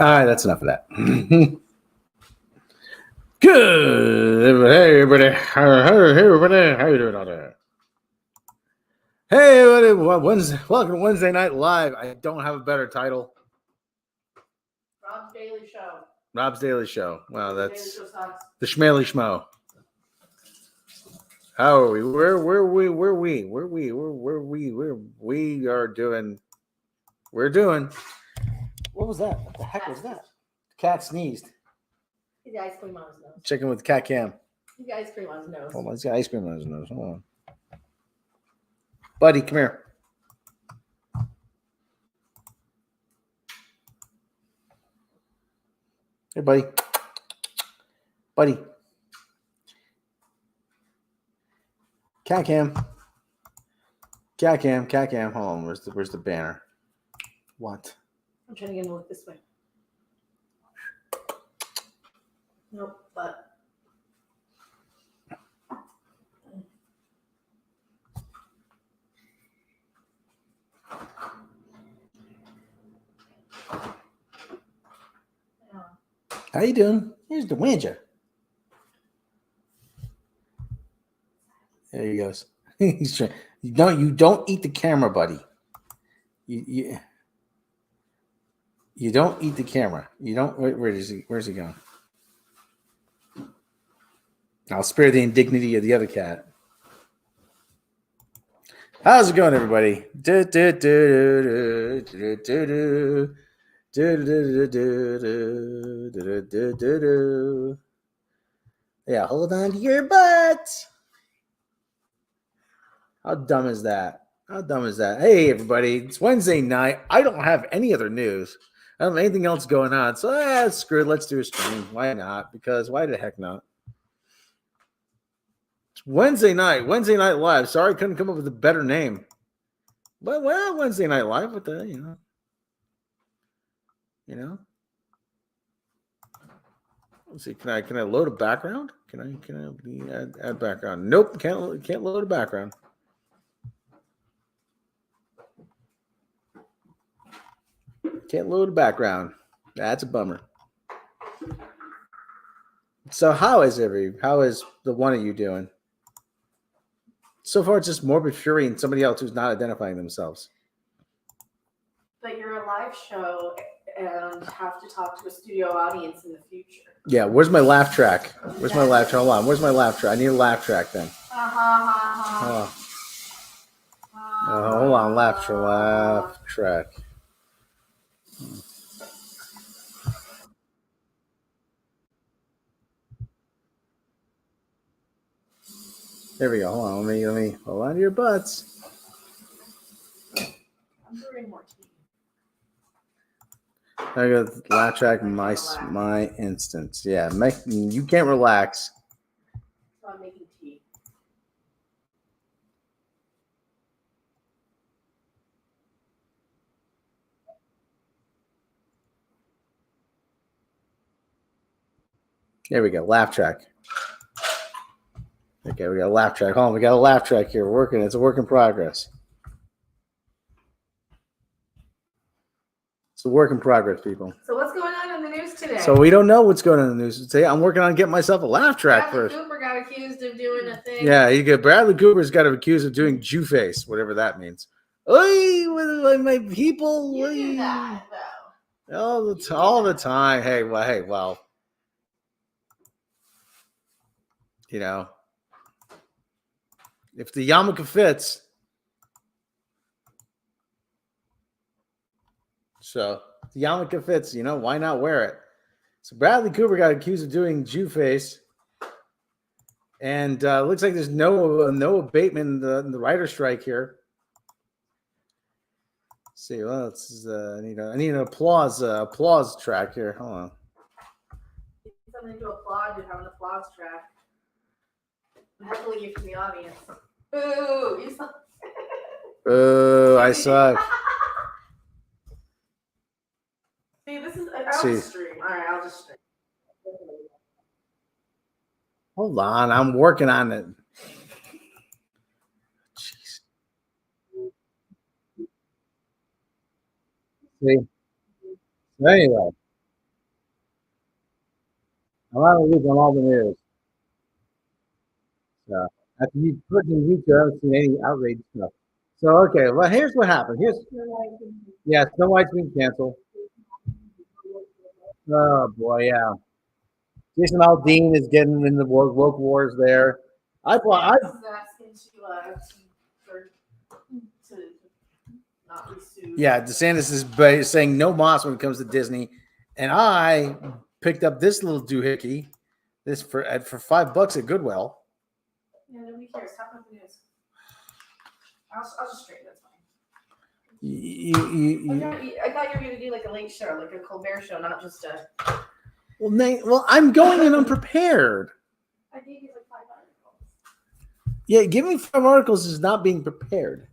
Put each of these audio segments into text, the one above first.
All right, that's enough of that. Good. Hey, everybody. Hey, everybody. How you doing out there? Hey, everybody. Welcome to Wednesday Night Live. I don't have a better title. Rob's Daily Show. Rob's Daily Show. Wow, that's Daily Show sucks. the Schmally Schmo. How are we? We are doing. We're doing. What was that? What the heck was that? The cat sneezed. He's got ice cream on his nose. Checking with Cat Cam. He's got ice cream on his nose. Hold on, he's got ice cream on his nose. Hold on. Buddy, come here. Hey, buddy. Buddy. Cat Cam. Cat Cam. Cat Cam. Hold on. Where's the banner? What? I'm trying to get him to look this way. Nope, but. How you doing? Here's the Winja. There he goes. He's trying. You don't eat the camera, buddy. You don't eat the camera. You don't. Where's he going? I'll spare the indignity of the other cat. How's it going, everybody? Yeah, hold on to your butts. How dumb is that? How dumb is that? Hey, everybody, it's Wednesday night. I don't have any other news. I don't have anything else going on. So, screw it. Let's do a stream. Why not? Because why the heck not? It's Wednesday Night Live. Sorry, I couldn't come up with a better name. But, well, Wednesday Night Live with the, you know. Let's see. Can I load a background? Can I add background? Nope. Can't load a background. Can't load a background. That's a bummer. So how is the one of you doing? So far, it's just Morbid Fury and somebody else who's not identifying themselves. But you're a live show and have to talk to a studio audience in the future. Yeah, where's my laugh track? Where's my laugh track? Hold on. Where's my laugh track? I need a laugh track then. Hold on. Laugh track. There we go. Hold on. Let me hold on to your butts. I'm brewing more tea. I got laugh track. My instance. Yeah, you can't relax. So I'm making tea. There we go. Laugh track. Okay, we got a laugh track. Hold on, we got a laugh track here. We're working. It's a work in progress. It's a work in progress, people. So what's going on in the news today? So we don't know what's going on in the news today. I'm working on getting myself a laugh track Bradley first. Cooper got accused of doing a thing. Yeah, Bradley Cooper's got accused of doing Jew face, whatever that means. Oy, with my people. You do that though. All the time. Hey, well. You know, if the yarmulke fits. So the yarmulke fits, why not wear it? So Bradley Cooper got accused of doing Jew face. And looks like there's no abatement in the writer strike here. Let's see, well, I need an applause track here. Hold on. Something to applaud. You have an applause track. Heckling you from the audience. Boo! You suck. Boo! I suck. See, this is. I'll just stream. All right, I'll just stream. Hold on, I'm working on it. Jeez. See. Anyway, I'm out of the loop on all the news. So after you put in YouTube, I haven't seen any outrage stuff. So okay, well here's what happened. Yeah, Snow White's been canceled. Oh boy, yeah. Jason Aldean is getting in the woke wars there. I thought I asking to not be sued. Yeah, DeSantis is saying no moss when it comes to Disney, and I picked up this little doohickey, this for $5 at Goodwill. Yeah, nobody cares. Talk about the news. I'll just straighten. That's fine. I thought you were gonna do like a late show, like a Colbert show, not just a. Well, I'm going in unprepared. I gave you like 5 articles. Yeah, giving 5 articles is not being prepared.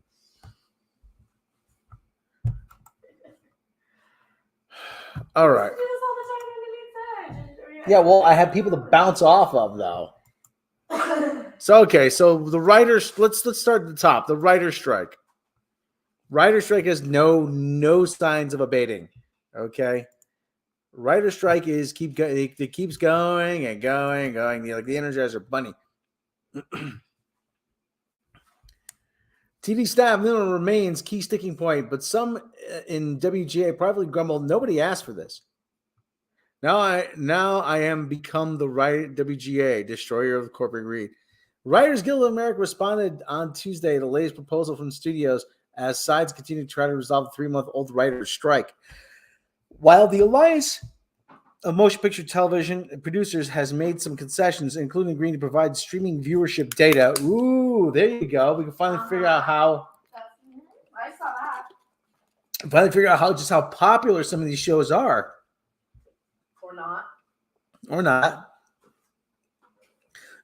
All right. You do this all the time underneath that. Yeah, well, I have people to bounce off of though. So okay, so the writers. Let's start at the top. The writer's strike. Writer's strike has no signs of abating. Okay. Writer's strike is it keeps going and going and going. Like the Energizer Bunny. TV staff minimum remains key sticking point, but some in WGA privately grumbled. Nobody asked for this. Now I am become the WGA destroyer of corporate greed. Writers Guild of America responded on Tuesday to the latest proposal from studios as sides continue to try to resolve the 3-month-old writers' strike. While the Alliance of Motion Picture Television Producers has made some concessions, including agreeing to provide streaming viewership data. Ooh, there you go. We can finally figure out how. I saw that. Finally figure out just how popular some of these shows are. Or not.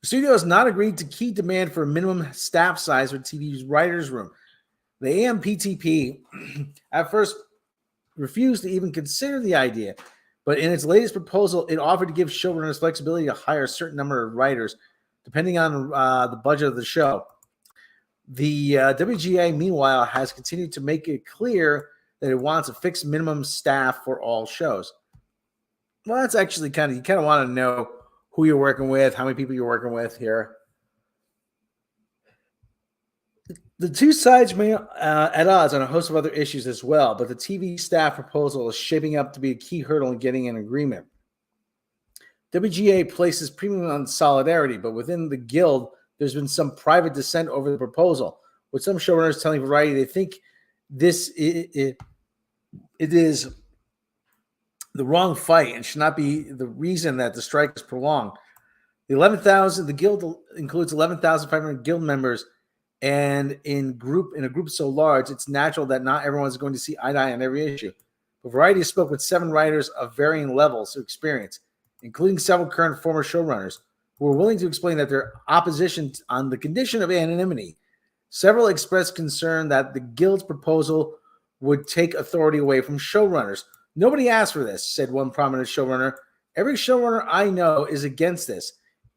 The studio has not agreed to key demand for a minimum staff size for TV's writer's room. The AMPTP at first refused to even consider the idea, but in its latest proposal, it offered to give showrunners flexibility to hire a certain number of writers, depending on the budget of the show. The WGA, meanwhile, has continued to make it clear that it wants a fixed minimum staff for all shows. Well, that's actually you kind of want to know who you're working with, how many people you're working with here. The two sides may at odds on a host of other issues as well, but the TV staff proposal is shaping up to be a key hurdle in getting an agreement. WGA places premium on solidarity, but within the guild, there's been some private dissent over the proposal, with some showrunners telling Variety they think this it is the wrong fight and should not be the reason that the strike is prolonged. The guild includes 11,500 guild members, and in a group so large, it's natural that not everyone is going to see eye to eye on every issue. But Variety spoke with 7 writers of varying levels of experience, including several current and former showrunners, who were willing to explain that their opposition on the condition of anonymity. Several expressed concern that the guild's proposal would take authority away from showrunners. Nobody asked for this, said one prominent showrunner. Every showrunner I know is against this.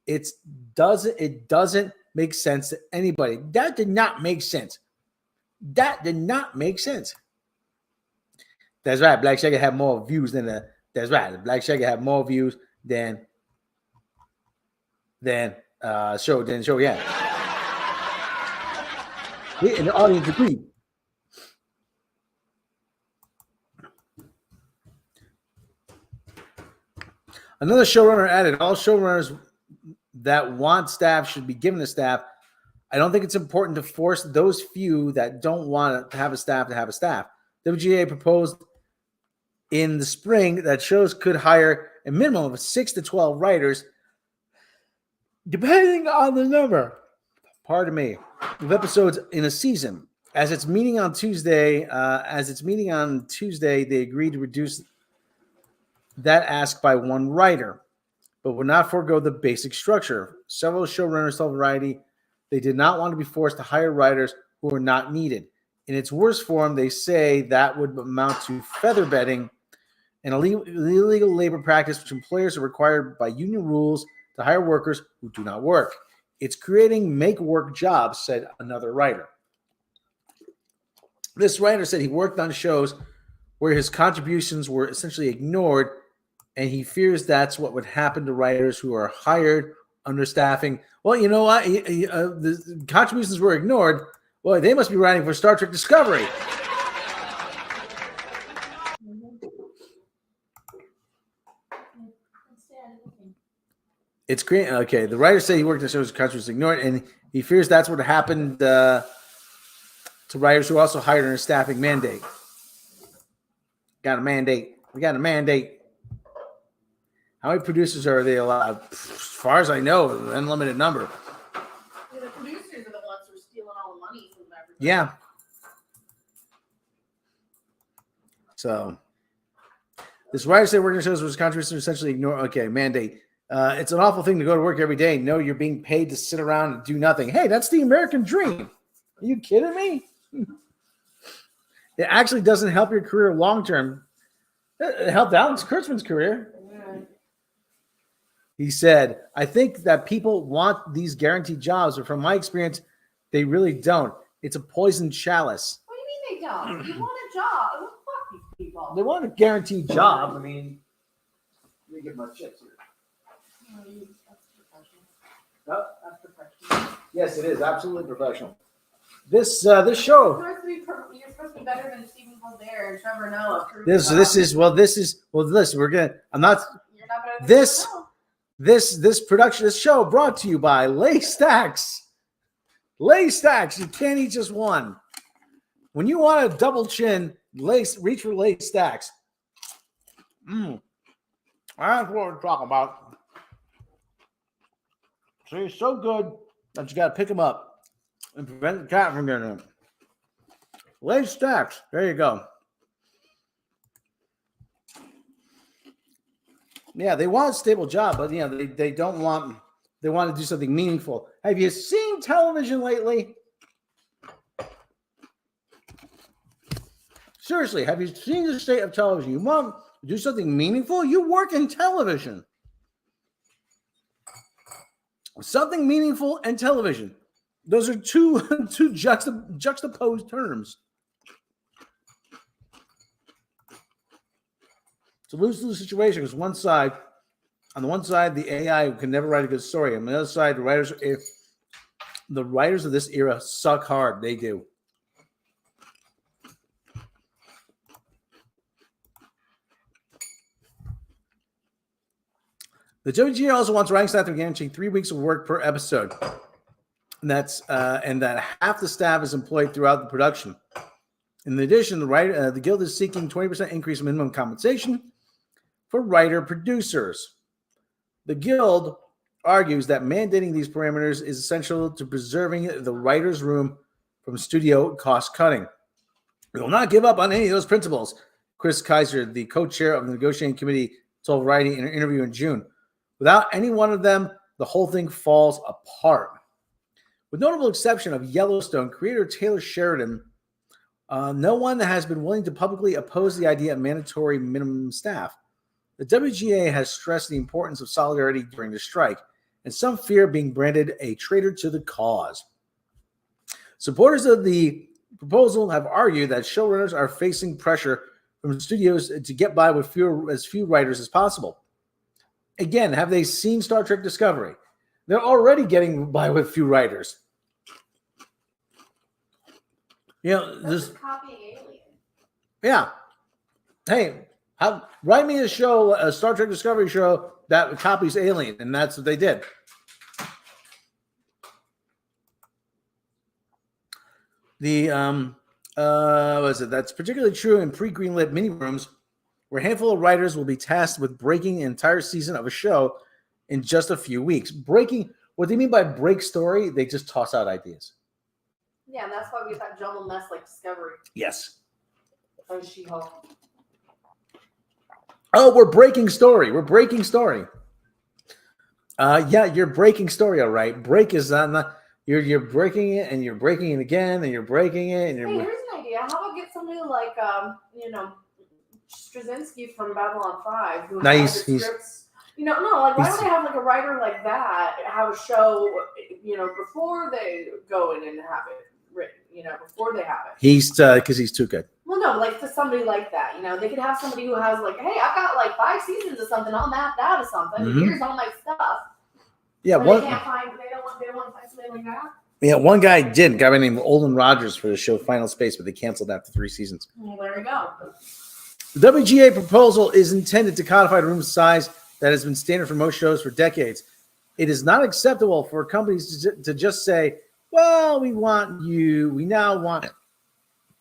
It doesn't make sense to anybody. That did not make sense. That's right. Black Shaggy had more views than That's right. Black Shaggy had more views than show. Yeah. And the audience agreed. Another showrunner added, all showrunners that want staff should be given a staff. I don't think it's important to force those few that don't want to have a staff to have a staff. WGA proposed in the spring that shows could hire a minimum of 6 to 12 writers, depending on the number, of episodes in a season. As it's meeting on Tuesday, they agreed to reduce that ask by 1 writer, but would not forego the basic structure. Several showrunners told Variety they did not want to be forced to hire writers who were not needed. In its worst form, they say that would amount to feather bedding, an illegal labor practice which employers are required by union rules to hire workers who do not work. It's creating make-work jobs, said another writer. This writer said he worked on shows where his contributions were essentially ignored and he fears that's what would happen to writers who are hired under staffing. Well, you know what? The contributions were ignored. Well, they must be writing for Star Trek Discovery. It's great. Okay, the writer said he worked in shows contributions ignored, and he fears that's what happened to writers who are also hired under a staffing mandate. Got a mandate. We got a mandate. How many producers are they allowed? As far as I know, an unlimited number. Yeah, the producers are the ones who are stealing all the money from everybody. Yeah. So, this writer said working shows was controversial, essentially ignore. Okay, mandate. It's an awful thing to go to work every day and know you're being paid to sit around and do nothing. Hey, that's the American dream. Are you kidding me? It actually doesn't help your career long term. It helped Alex Kurtzman's career. Yeah. He said, I think that people want these guaranteed jobs, but from my experience, they really don't. It's a poison chalice. What do you mean they don't? You want a job. Well, fuck these people. They want a guaranteed job. I mean, let me get my chips here. That's professional. Oh, That's professional. yes, it is absolutely professional. This show. You're supposed to be better than Stephen Colbert and Trevor Noah. Listen, we're gonna. I'm not. You're not better than This- Trevor Noah. This show brought to you by Lay Stacks. Lay Stacks. You can't eat just one. When you want a double chin, reach for Lay Stacks. That's what we're talking about. See, so good that you got to pick them up and prevent the cat from getting them. Lay Stacks. There you go. Yeah, they want a stable job, but they don't want. They want to do something meaningful. Have you seen television lately? Seriously, have you seen the state of television? You want to do something meaningful? You work in television. Something meaningful and television. Those are two juxtaposed terms. It's a lose-lose situation because on the one side, the AI can never write a good story. On the other side, the writers of this era suck hard. They do. The WGA also wants writing staff to be guaranteed 3 weeks of work per episode. And that half the staff is employed throughout the production. In addition, the Guild is seeking 20% increase in minimum compensation for writer producers. The Guild argues that mandating these parameters is essential to preserving the writer's room from studio cost cutting. We will not give up on any of those principles, Chris Kaiser, the co-chair of the negotiating committee, told Variety in an interview in June. Without any one of them, the whole thing falls apart. With notable exception of Yellowstone creator Taylor Sheridan, no one has been willing to publicly oppose the idea of mandatory minimum staff. The WGA has stressed the importance of solidarity during the strike, and some fear being branded a traitor to the cause. Supporters of the proposal have argued that showrunners are facing pressure from studios to get by with as few writers as possible. Again, have they seen Star Trek Discovery? They're already getting by with few writers. That's copying Alien. Yeah. Hey, write me a Star Trek Discovery show that copies Alien, and that's what they did. That's particularly true in pre-greenlit mini rooms, where a handful of writers will be tasked with breaking an entire season of a show in just a few weeks. What they mean by break story, they just toss out ideas. Yeah, and that's why we get that jumbled mess like Discovery. Yes. Or She-Hulk. Oh, we're breaking story. Yeah, you're breaking story, all right. Break is not you're breaking it, and you're breaking it again, and you're breaking it, and you're. Hey, here's an idea. How about get somebody like Straczynski from Babylon 5 who Nice. has the scripts. Why don't they have like a writer like that have a show, before they go in and have it written, before they have it. He's because he's too good. Well, no, like to somebody like that, they could have somebody who has like, hey, I've got like 5 seasons of something. I'll map that as something. Mhm. Here's all my stuff. Yeah, But they don't want to find somebody like that. Yeah, one guy did. A guy named Olin Rogers for the show Final Space, but they canceled after 3 seasons. Well, there we go. The WGA proposal is intended to codify the room size that has been standard for most shows for decades. It is not acceptable for companies to just say, well, we now want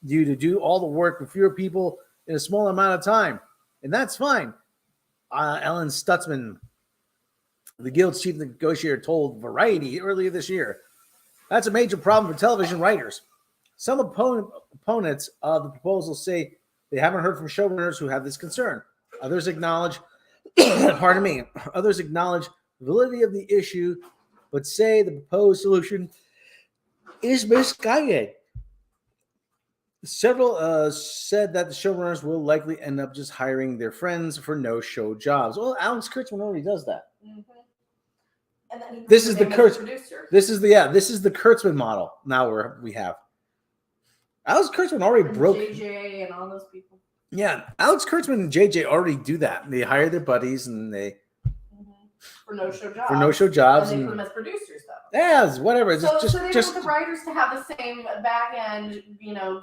you to do all the work with fewer people in a small amount of time. And that's fine. Ellen Stutzman, the Guild's chief negotiator, told Variety earlier this year. That's a major problem for television writers. Some opponents of the proposal say they haven't heard from showrunners who have this concern. Others acknowledge, others acknowledge the validity of the issue, but say the proposed solution is misguided. Several said that the showrunners will likely end up just hiring their friends for no-show jobs. Well, Alex Kurtzman already does that. Mm-hmm. And then This is the producer. This is the Kurtzman model. Now we have Alex Kurtzman already broke JJ and all those people. Yeah, Alex Kurtzman and JJ already do that. They hire their buddies and they for no-show jobs. And they put them as producers, though. Yeah, whatever. So they want the writers to have the same back end,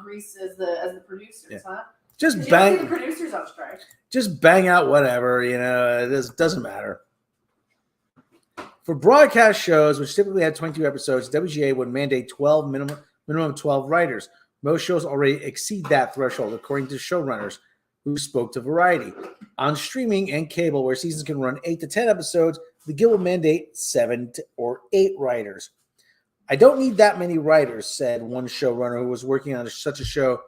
grease as the producers, huh? Just bang the producers on strike. Just bang out whatever, it doesn't matter. For broadcast shows, which typically had 22 episodes, WGA would mandate minimum 12 writers. Most shows already exceed that threshold, according to showrunners who spoke to Variety. On streaming and cable, where seasons can run 8 to 10 episodes, the Guild will mandate 7 or 8 writers. I don't need that many writers, said one showrunner who was working on such a show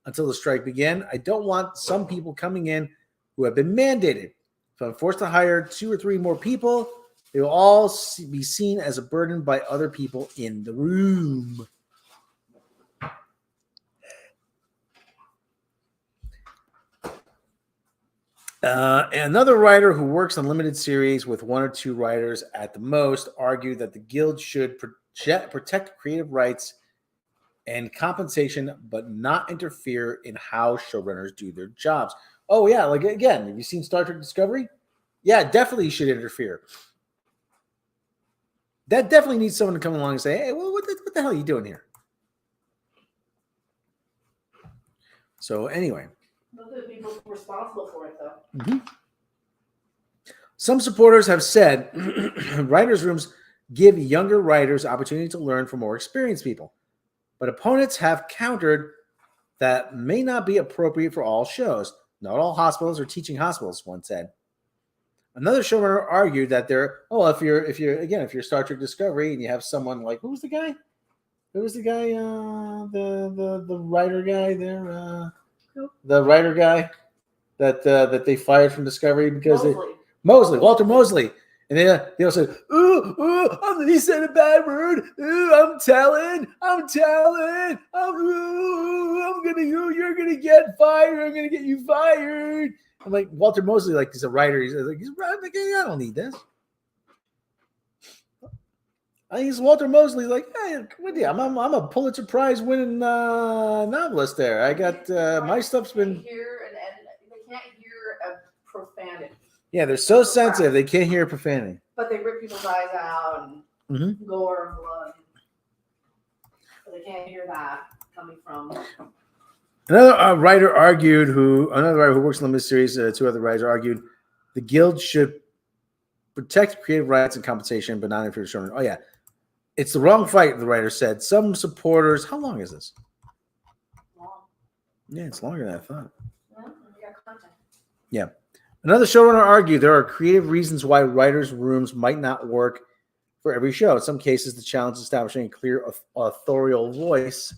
until the strike began. I don't want some people coming in who have been mandated. If I'm forced to hire 2 or 3 more people, they will all be seen as a burden by other people in the room. Another writer who works on limited series with 1 or 2 writers at the most argued that the Guild should protect creative rights and compensation, but not interfere in how showrunners do their jobs. Oh, yeah. Like, again, have you seen Star Trek Discovery? Yeah, definitely you should interfere. That definitely needs someone to come along and say, hey, well, what the hell are you doing here? So, anyway. Those are the people responsible for it, though. Mm-hmm. Some supporters have said writers' rooms give younger writers opportunity to learn from more experienced people. But opponents have countered that may not be appropriate for all shows. Not all hospitals are teaching hospitals, one said. Another showrunner argued that if you're Star Trek Discovery and you have someone like, who was the guy? The writer guy there? The writer guy that they fired from Discovery because Walter Mosley. And they all said, he said a bad word. I'm telling. You're gonna get fired. I'm gonna get you fired. I'm like, Walter Mosley, like, he's a writer. He's like, I don't need this. I think it's Walter Mosley, like, hey, with you. I'm a Pulitzer Prize winning novelist there. I got my stuff's been. They can't hear a profanity. Yeah, they're so sensitive they can't hear profanity. But they rip people's eyes out and gore and blood. But they can't hear that coming from. Another writer who works in the limited series, 2 other writers argued, the Guild should protect creative rights and compensation, but not interfere with showrunning. Oh yeah, it's the wrong fight. The writer said. Some supporters. How long is this? Long. Yeah, it's longer than I thought. Yeah, we got content. Yeah. Another showrunner argued there are creative reasons why writers' rooms might not work for every show. In some cases, the challenge is establishing a clear authorial voice.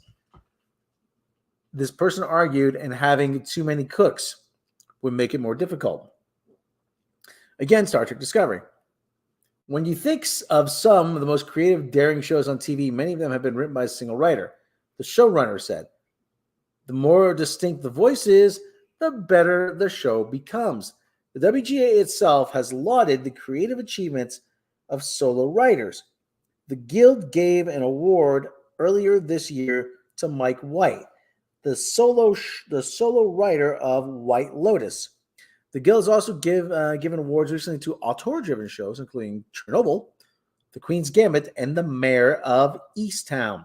This person argued, and having too many cooks would make it more difficult. Again, Star Trek Discovery. When you think of some of the most creative, daring shows on TV, many of them have been written by a single writer. The showrunner said, the more distinct the voice is, the better the show becomes. The WGA itself has lauded the creative achievements of solo writers. The Guild gave an award earlier this year to Mike White, the solo writer of White Lotus. The Guild has also given awards recently to auteur-driven shows, including Chernobyl, The Queen's Gambit, and The Mayor of Easttown.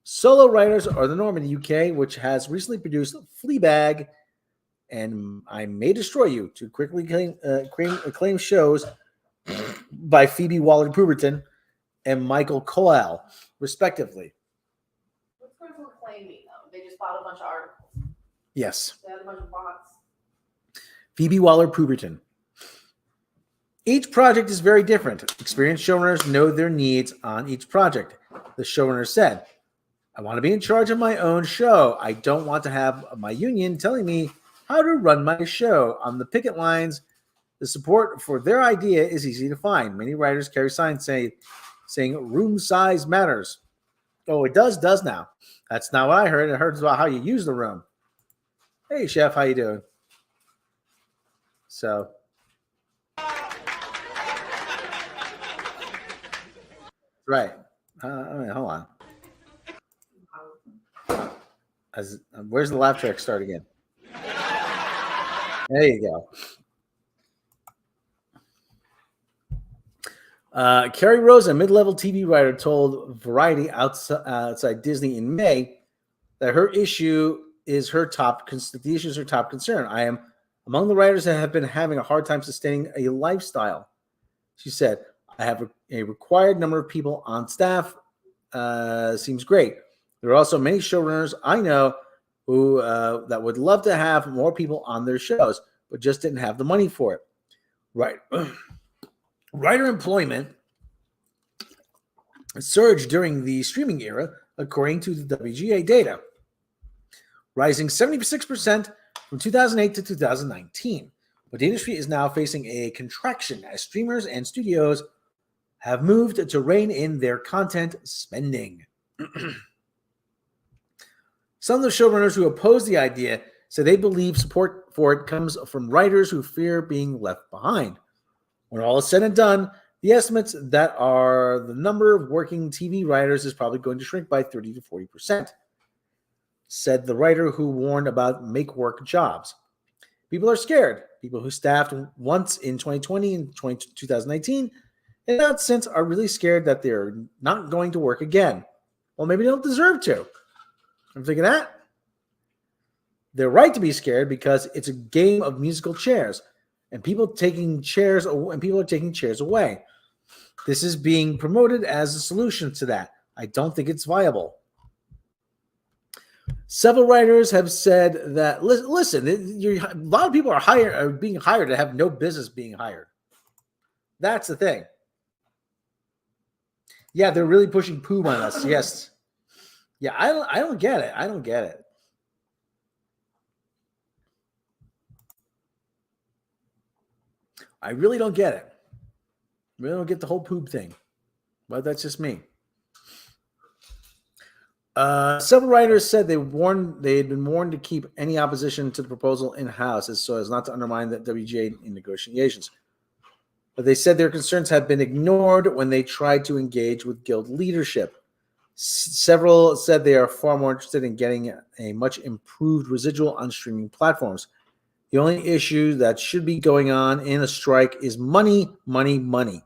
Solo writers are the norm in the UK, which has recently produced Fleabag and I May Destroy You, two quickly acclaimed shows by Phoebe Waller-Pemberton and Michael Coyle, respectively. What's going to claim me, though? They just bought a bunch of articles. Yes. They had a bunch of bots. Phoebe Waller-Pemberton. Each project is very different. Experienced showrunners know their needs on each project. The showrunner said, I want to be in charge of my own show. I don't want to have my union telling me how to run my show. On the picket lines, the support for their idea is easy to find. Many writers carry signs saying room size matters. Oh, it does now. That's not what I heard. I heard about how you use the room. Hey, Chef, how you doing? So, right. Hold on. Where's the laugh track start again? There you go. Carrie Rose, a mid-level TV writer, told Variety outside Disney in May that the issue is her top concern. I am among the writers that have been having a hard time sustaining a lifestyle. She said, I have a required number of people on staff. Seems great. There are also many showrunners I know who that would love to have more people on their shows, but just didn't have the money for it. Right. Writer employment surged during the streaming era, according to the WGA data, rising 76% from 2008 to 2019. But the industry is now facing a contraction as streamers and studios have moved to rein in their content spending. Some of the showrunners who oppose the idea say they believe support for it comes from writers who fear being left behind. When all is said and done, the estimates that are the number of working TV writers is probably going to shrink by 30 to 40%, said the writer who warned about make-work jobs. People are scared. People who staffed once in 2020 and 2019 and not since are really scared that they're not going to work again. Well, maybe they don't deserve to. I'm thinking that. They're right to be scared because it's a game of musical chairs. And people are taking chairs away. This is being promoted as a solution to that. I don't think it's viable. Several writers have said that, listen, a lot of people are being hired to have no business being hired. That's the thing. Yeah, they're really pushing poob on us. Yes. Yeah, I don't get it. I don't get it. I really don't get it. I really don't get the whole poob thing. But that's just me. Several writers said they had been warned to keep any opposition to the proposal in-house so as not to undermine the WGA in negotiations. But they said their concerns had been ignored when they tried to engage with guild leadership. Several said they are far more interested in getting a much improved residual on streaming platforms. The only issue that should be going on in a strike is money, money, money,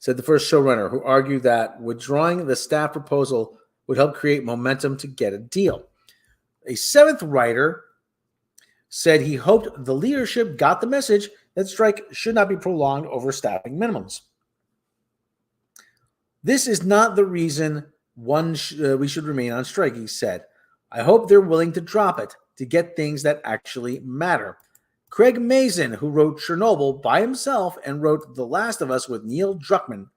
said the first showrunner, who argued that withdrawing the staff proposal would help create momentum to get a deal. A seventh writer said he hoped the leadership got the message that strike should not be prolonged over staffing minimums. This is not the reason we should remain on strike, he said. I hope they're willing to drop it to get things that actually matter. Craig Mazin, who wrote Chernobyl by himself and wrote The Last of Us with Neil Druckmann,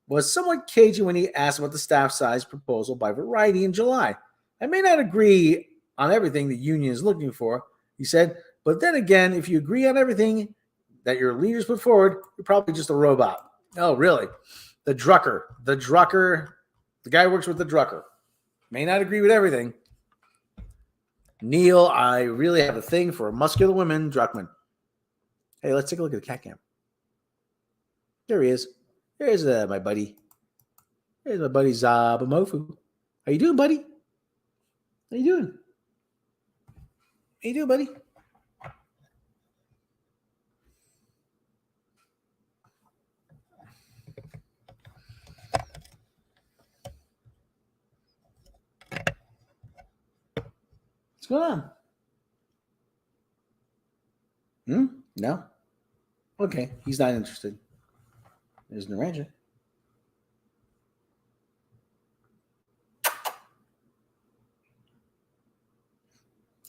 was somewhat cagey when he asked about the staff size proposal by Variety in July. I may not agree on everything the union is looking for, he said, but then again, if you agree on everything that your leaders put forward, you're probably just a robot. Oh, really? The Drucker, the guy who works with the Drucker. May not agree with everything. Neil, I really have a thing for muscular women, Druckmann. Hey, let's take a look at the cat cam. There he is. There's my buddy. There's my buddy Zabamofu. How you doing, buddy? How you doing? How you doing, buddy? What's going on? No? Okay, he's not interested. There's Naranja.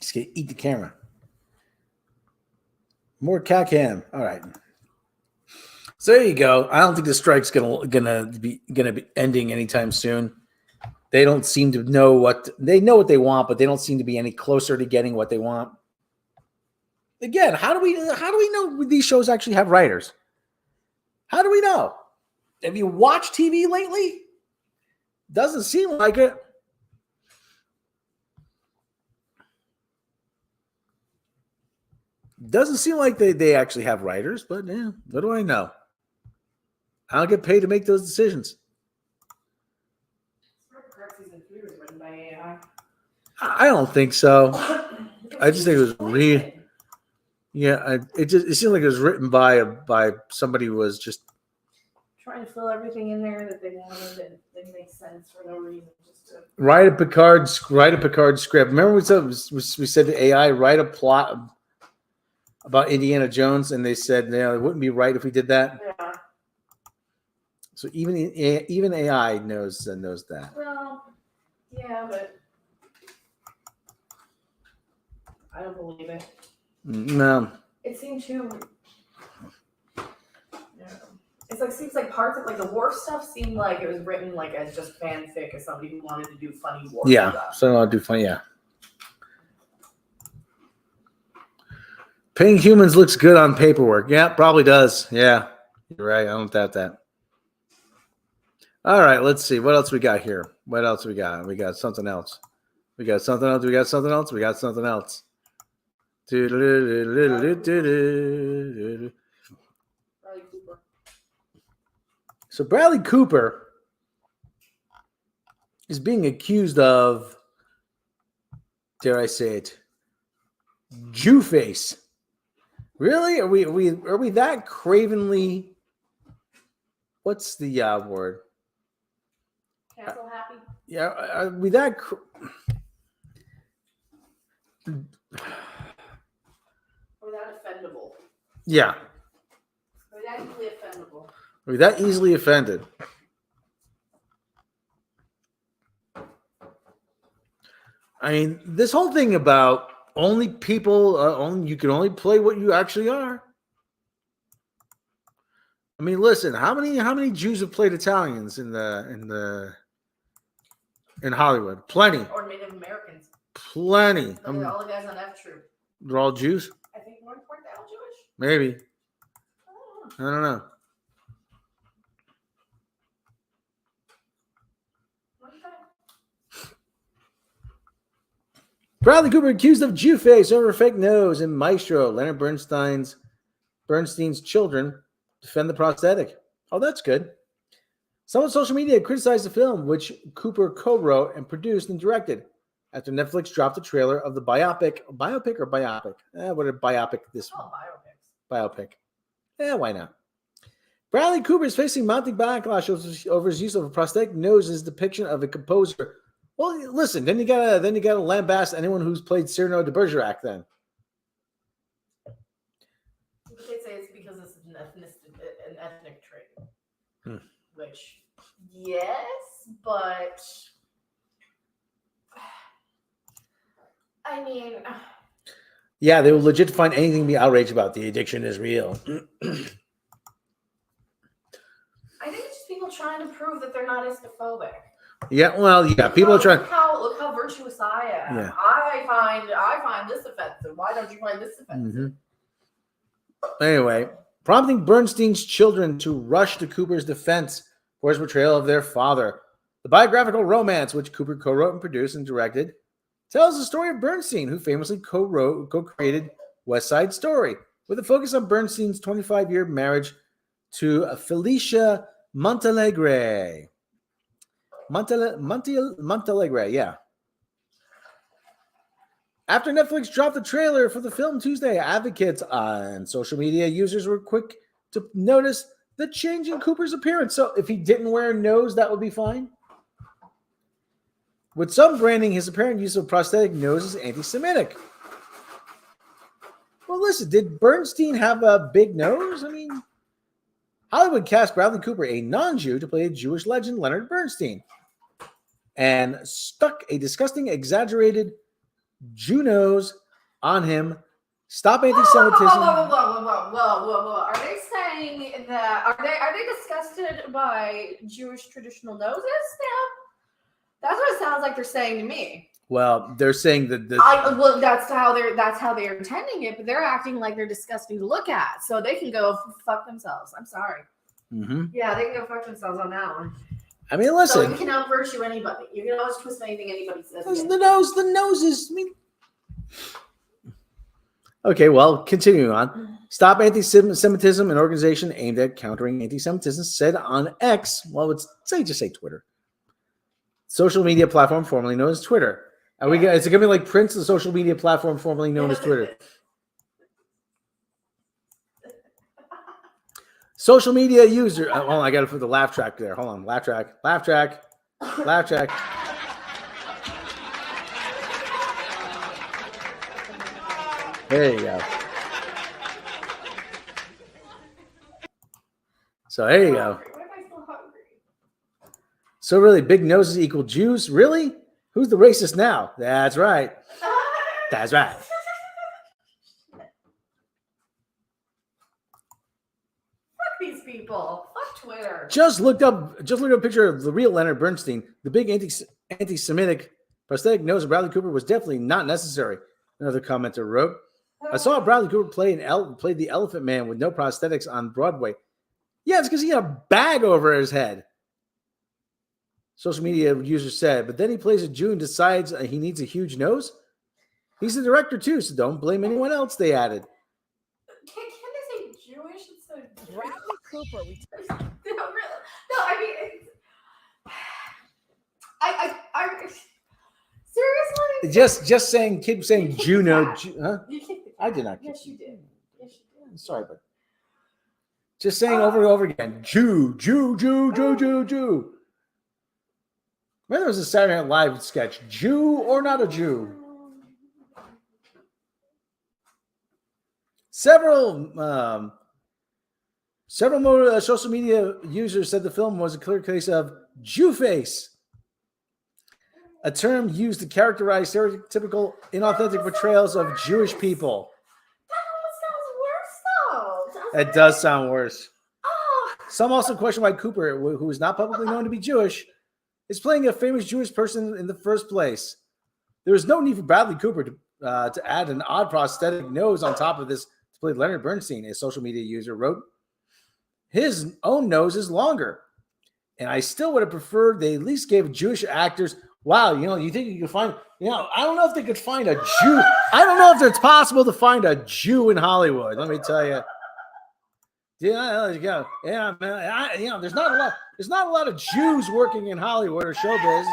Just gonna eat the camera. More cacam. All right. So there you go. I don't think the strike's gonna be ending anytime soon. They don't seem to know what they what they want, but they don't seem to be any closer to getting what they want. Again, how do we know these shows actually have writers? How do we know? Have you watched TV lately? Doesn't seem like it. Doesn't seem like they actually have writers, but yeah, what do I know? I don't get paid to make those decisions. I don't think so. I just think it was real. Yeah, it seemed like it was written by somebody who was just trying to fill everything in there that they wanted, and it makes sense for no reason. Just to write a Picard script. Remember we said to AI, write a plot about Indiana Jones, and they said, it wouldn't be right if we did that. Yeah. So even AI knows that. Well, yeah, but I don't believe it. No. It seemed too. Seems like parts of the war stuff seemed like it was written as just fanfic as somebody who wanted to do funny war stuff. So I'll do funny. Yeah. Paying humans looks good on paperwork. Yeah, probably does. Yeah, you're right. I don't doubt that. All right, let's see. What else we got here? What else we got? We got something else. We got something else. We got something else. We got something else. So Bradley Cooper is being accused of, dare I say it, Jew face. Really? Are we that cravenly? What's the word? Cancel happy? Yeah, are we that? Or that offendable? Yeah. Or that easily offendable? Are we that easily offended? I mean, this whole thing about only people, you can only play what you actually are. I mean, listen, how many Jews have played Italians in Hollywood? Plenty. Or Native Americans. Plenty. All the guys on F Troop. They're all Jews? I think weren't they all Jewish? Maybe. I don't know. Bradley Cooper accused of Jew face over fake nose, and Maestro Leonard Bernstein's children defend the prosthetic. Oh, that's good. Some on social media criticized the film, which Cooper co-wrote and produced and directed, after Netflix dropped a trailer of the biopic. Biopic or biopic? What a biopic this one. Oh, Biopic. Why not? Bradley Cooper is facing mounting backlash over his use of a prosthetic nose as depiction of a composer. Well, listen. Then you gotta lambast anyone who's played Cyrano de Bergerac. Then they say it's because it's an ethnic trait, which yes, but I mean, yeah, they will legit find anything to be outraged about. The addiction is real. I think it's just people trying to prove that they're not Islamophobic. Yeah, well, yeah, people are trying. Look how virtuous I am. Yeah. I find this offensive. Why don't you find this offensive? Anyway, prompting Bernstein's children to rush to Cooper's defense for his portrayal of their father. The biographical romance, which Cooper co-wrote and produced and directed, tells the story of Bernstein, who famously co-created West Side Story, with a focus on Bernstein's 25-year marriage to Felicia Montalegre. Montalegre, yeah. After Netflix dropped the trailer for the film Tuesday, advocates and social media users were quick to notice the change in Cooper's appearance. So if he didn't wear a nose, that would be fine. With some branding, his apparent use of prosthetic nose is anti-Semitic. Well, listen, did Bernstein have a big nose? I mean, Hollywood cast Bradley Cooper, a non-Jew, to play Jewish legend Leonard Bernstein, and stuck a disgusting, exaggerated Jew nose on him. Stop anti-Semitism. Whoa. Are they saying that are they disgusted by Jewish traditional noses now? That's what it sounds like they're saying to me. Well, they're saying that that's how they're intending it, but they're acting like they're disgusting to look at, so they can go fuck themselves. I'm sorry. Mm-hmm. Yeah, they can go fuck themselves on that one. I mean, listen. So you can out-virtue anybody. You can always twist anything anybody says. The nose is. I mean. Okay, well, continuing on. Stop Anti-Semitism, an organization aimed at countering anti-Semitism, said on X. Well, just say Twitter. Social media platform formerly known as Twitter. Is it going to be like Prince, the social media platform formerly known as Twitter? Social media user. Hold on, I got to put the laugh track there. Hold on, laugh track. There you go. So there you go. So really, big noses equal Jews? Really? Who's the racist now? That's right. That's right. Fuck these people. Fuck Twitter. Just looked up a picture of the real Leonard Bernstein. The big anti-Semitic prosthetic nose of Bradley Cooper was definitely not necessary. Another commenter wrote, I saw Bradley Cooper play the Elephant Man with no prosthetics on Broadway. Yeah, it's because he had a bag over his head. Social media user said, but then he plays a Jew and decides he needs a huge nose? He's the director too, so don't blame anyone else, they added. Can they say Jewish instead of Bradley Cooper. No, I mean, I seriously? Just saying, keep saying Juno. Huh? I did not. Yes, you did. I'm sorry, but just saying over and over again, Jew. Remember there was a Saturday Night Live sketch, Jew or not a Jew? Several social media users said the film was a clear case of Jew face, a term used to characterize stereotypical, inauthentic portrayals of Jewish people. That almost sounds worse, though. It does sound worse. Oh. Some also question why Cooper, who is not publicly known to be Jewish, is playing a famous Jewish person in the first place. There is no need for Bradley Cooper to add an odd prosthetic nose on top of this to play Leonard Bernstein, a social media user wrote. His own nose is longer, and I still would have preferred they at least gave Jewish actors. Wow, you think you could find? I don't know if they could find a Jew. I don't know if it's possible to find a Jew in Hollywood. Let me tell you. Yeah, man. There's not a lot of Jews working in Hollywood or showbiz.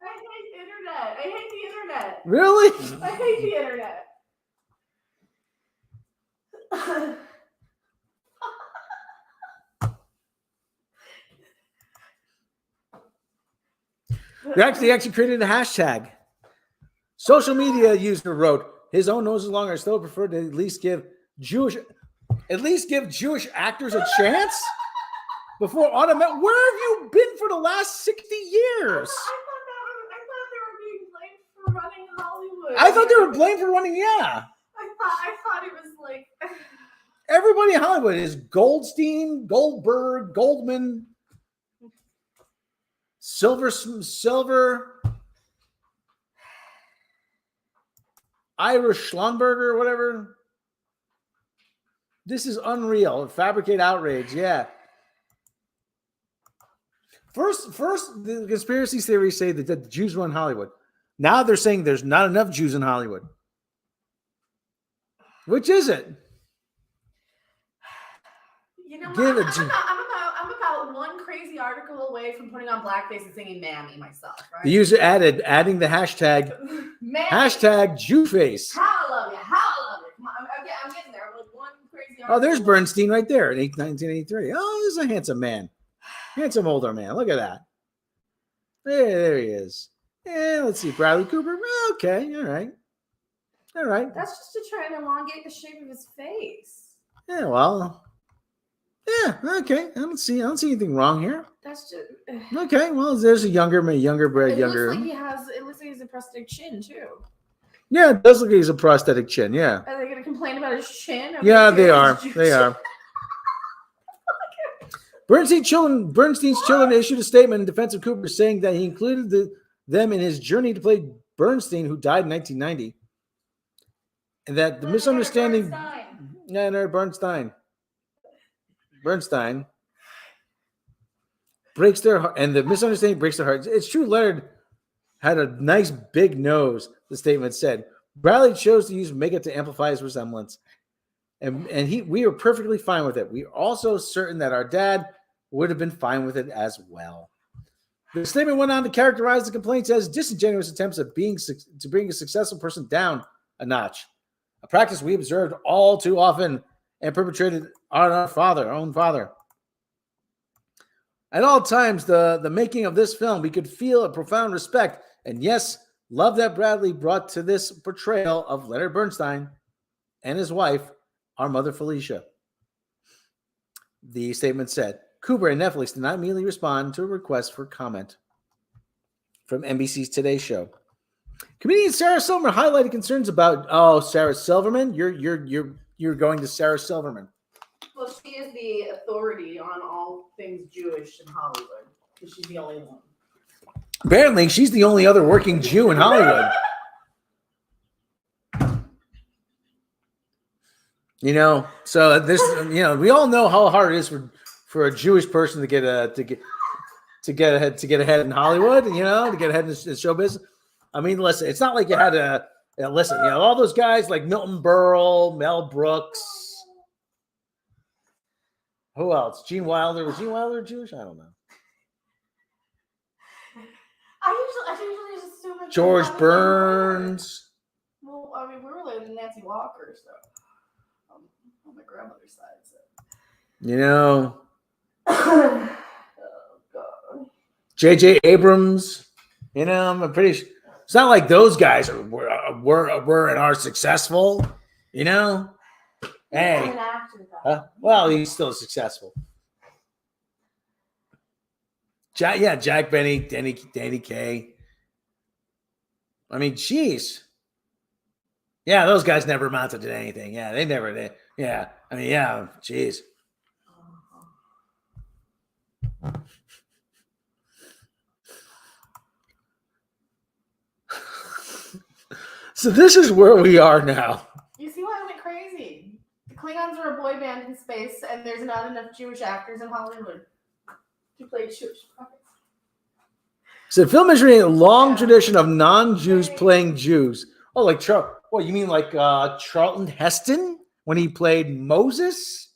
I hate the internet. Really? I hate the internet. They actually created a hashtag. Social media user wrote, his own nose is longer. I still prefer to at least give Jewish actors a chance before automatic. Where have you been for the last 60 years? I thought they were being blamed for running Hollywood. I thought they were blamed for running, yeah. I thought it was like everybody in Hollywood is Goldstein, Goldberg, Goldman, Silver, Irish Schlumberger, whatever. This is unreal. Fabricate outrage, yeah. First, the conspiracy theories say that the Jews run Hollywood. Now they're saying there's not enough Jews in Hollywood. Which is it? You know Give what? it to- I'm about one crazy article away from putting on blackface and singing "Mammy" myself. Right? The user adding the hashtag Jewface. How I love you. How I love you. Come on, I'm getting there. Like one crazy article. Oh, there's Bernstein right there in 1983. Oh, this is a handsome man. Handsome older man. Look at that. There he is. Yeah, let's see. Bradley Cooper. Okay. All right. All right. That's just to try and elongate the shape of his face. Yeah, well. Yeah, okay. I don't see anything wrong here. That's just okay. Well, there's a younger. It looks like he has a prosthetic chin too. Yeah, it does look like he's a prosthetic chin. Yeah. Are they going to complain about his chin? Yeah, they are. They are. Bernstein's children issued a statement in defense of Cooper, saying that he included them in his journey to play Bernstein, who died in 1990, and that the misunderstanding. Bernstein breaks their heart, and the misunderstanding breaks their hearts. It's true, Leonard had a nice big nose, the statement said. Bradley chose to use makeup to amplify his resemblance. And we are perfectly fine with it. We are also certain that our dad would have been fine with it as well. The statement went on to characterize the complaints as disingenuous attempts at to bring a successful person down a notch, a practice we observed all too often and perpetrated on our own father. At all times, the making of this film, we could feel a profound respect and, yes, love that Bradley brought to this portrayal of Leonard Bernstein and his wife, our mother Felicia. The statement said, Cooper and Netflix did not immediately respond to a request for comment from NBC's Today Show. Comedian Sarah Silverman highlighted concerns about, Sarah Silverman, you're going to Sarah Silverman. Well, she is the authority on all things Jewish in Hollywood because she's the only one. Apparently, she's the only other working Jew in Hollywood. So this, we all know how hard it is for a Jewish person to get ahead in Hollywood, to get ahead in show business. I mean, listen, it's not like you had to listen. All those guys like Milton Berle, Mel Brooks. Who else? Gene Wilder. Was Gene Wilder Jewish? I don't know. I usually just assume it's George Burns. Well, I mean, we were living in Nancy Walker, so on my grandmother's side. So. Oh, God. J.J. Abrams. I'm pretty sure. It's not like those guys were and are successful. Hey. Well, he's still successful. Jack Benny, Danny Kaye. I mean, geez. Yeah, those guys never amounted to anything. Yeah, they never did. Yeah, I mean, yeah, geez. So this is where we are now. You see why I went crazy? The Klingons are a boy band in space, and there's not enough Jewish actors in Hollywood to play Jewish puppets. So the film is a long tradition of non-Jews playing Jews. Oh, like what you mean like Charlton Heston when he played Moses?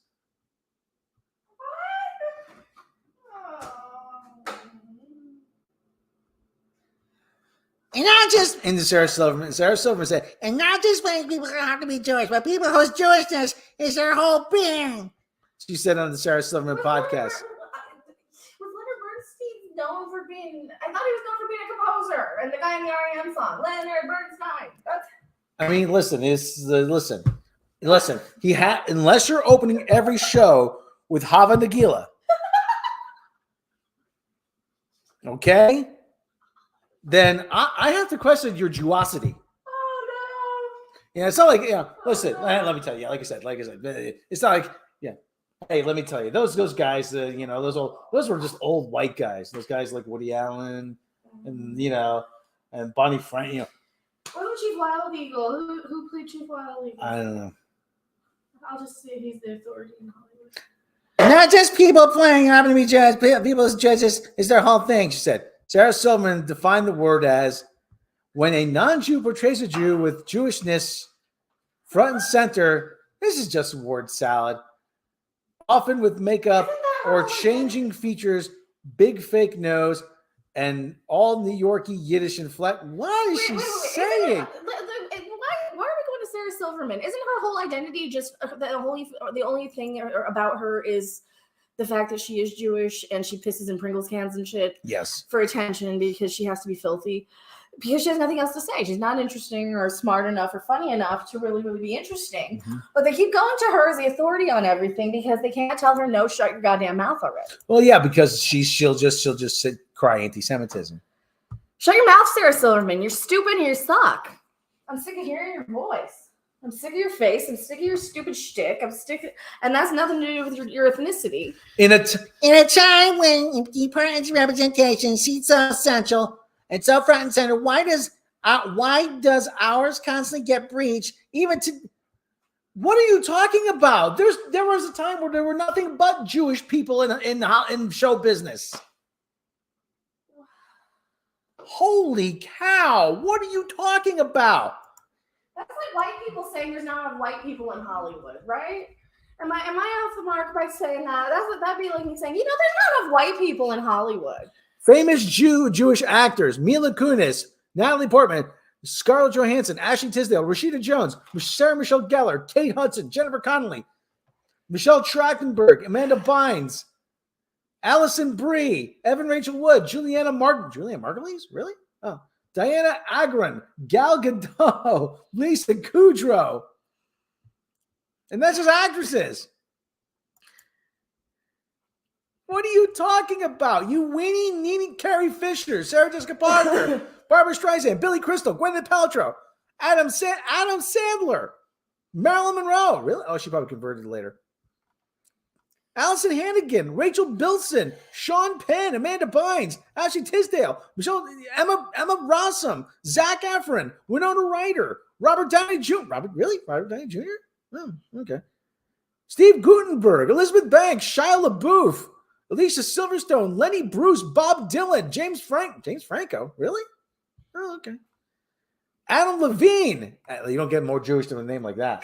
And not just Sarah Silverman said, and not just when people have to be Jewish, but people whose Jewishness is their whole being. She said on the Sarah Silverman podcast. Was Leonard Bernstein known for being? I thought he was known for being a composer and the guy in the R.E.M. song, Leonard Bernstein. I mean, listen. He had, unless you're opening every show with Hava Nagila, okay. Then I have to question your Jewosity. Oh no! Yeah, it's not like listen. Let me tell you. Like I said, it's not like Hey, let me tell you, those guys. Those were just old white guys. Those guys like Woody Allen, and and Bonnie Frank. What was Chief Wild Eagle? Who played Chief Wild Eagle? I don't know. I'll just say he's the authority in Hollywood. Not just people playing happen to be judges. People as judges is their whole thing. She said. Sarah Silverman defined the word as when a non-Jew portrays a Jew with Jewishness front and center. This is just word salad, often with makeup. Isn't that or changing features, big fake nose, and all New Yorkie Yiddish inflect. What is she saying? Why are we going to Sarah Silverman? Isn't her whole identity just the only thing about her is the fact that she is Jewish and she pisses in Pringles cans and shit? Yes. For attention because she has to be filthy. Because she has nothing else to say. She's not interesting or smart enough or funny enough to really, really be interesting. Mm-hmm. But they keep going to her as the authority on everything because they can't tell her, no, shut your goddamn mouth already. Well, yeah, because she'll just sit, cry anti-Semitism. Shut your mouth, Sarah Silverman. You're stupid and you suck. I'm sick of hearing your voice. I'm sick of your face. I'm sick of your stupid shtick. And that's nothing to do with your ethnicity. In a time when the parents' representation seems so essential and so front and center, why does ours constantly get breached? What are you talking about? There was a time where there were nothing but Jewish people in show business. Holy cow! What are you talking about? That's like white people saying there's not enough white people in Hollywood, right? Am I off the mark by saying that? That'd be like me saying, there's not enough white people in Hollywood. Famous Jewish actors: Mila Kunis, Natalie Portman, Scarlett Johansson, Ashley Tisdale, Rashida Jones, Sarah Michelle Gellar, Kate Hudson, Jennifer Connelly, Michelle Trachtenberg, Amanda Bynes, Allison Brie, Evan Rachel Wood, Juliana Margulies? Really? Oh. Diana Agron, Gal Gadot, Lisa Kudrow. And that's just actresses. What are you talking about? You weenie, needy Carrie Fisher, Sarah Jessica Parker, Barbara Streisand, Billy Crystal, Gwyneth Paltrow, Adam Sandler, Marilyn Monroe. Really? Oh, she probably converted later. Allison Hannigan, Rachel Bilson, Sean Penn, Amanda Bynes, Ashley Tisdale, Emma Rossum, Zac Efron, Winona Ryder, Robert Downey Jr. Robert Downey Jr.? Oh, okay. Steve Guttenberg, Elizabeth Banks, Shia LaBeouf, Alicia Silverstone, Lenny Bruce, Bob Dylan, James Franco. Really? Oh, okay. Adam Levine. You don't get more Jewish than a name like that.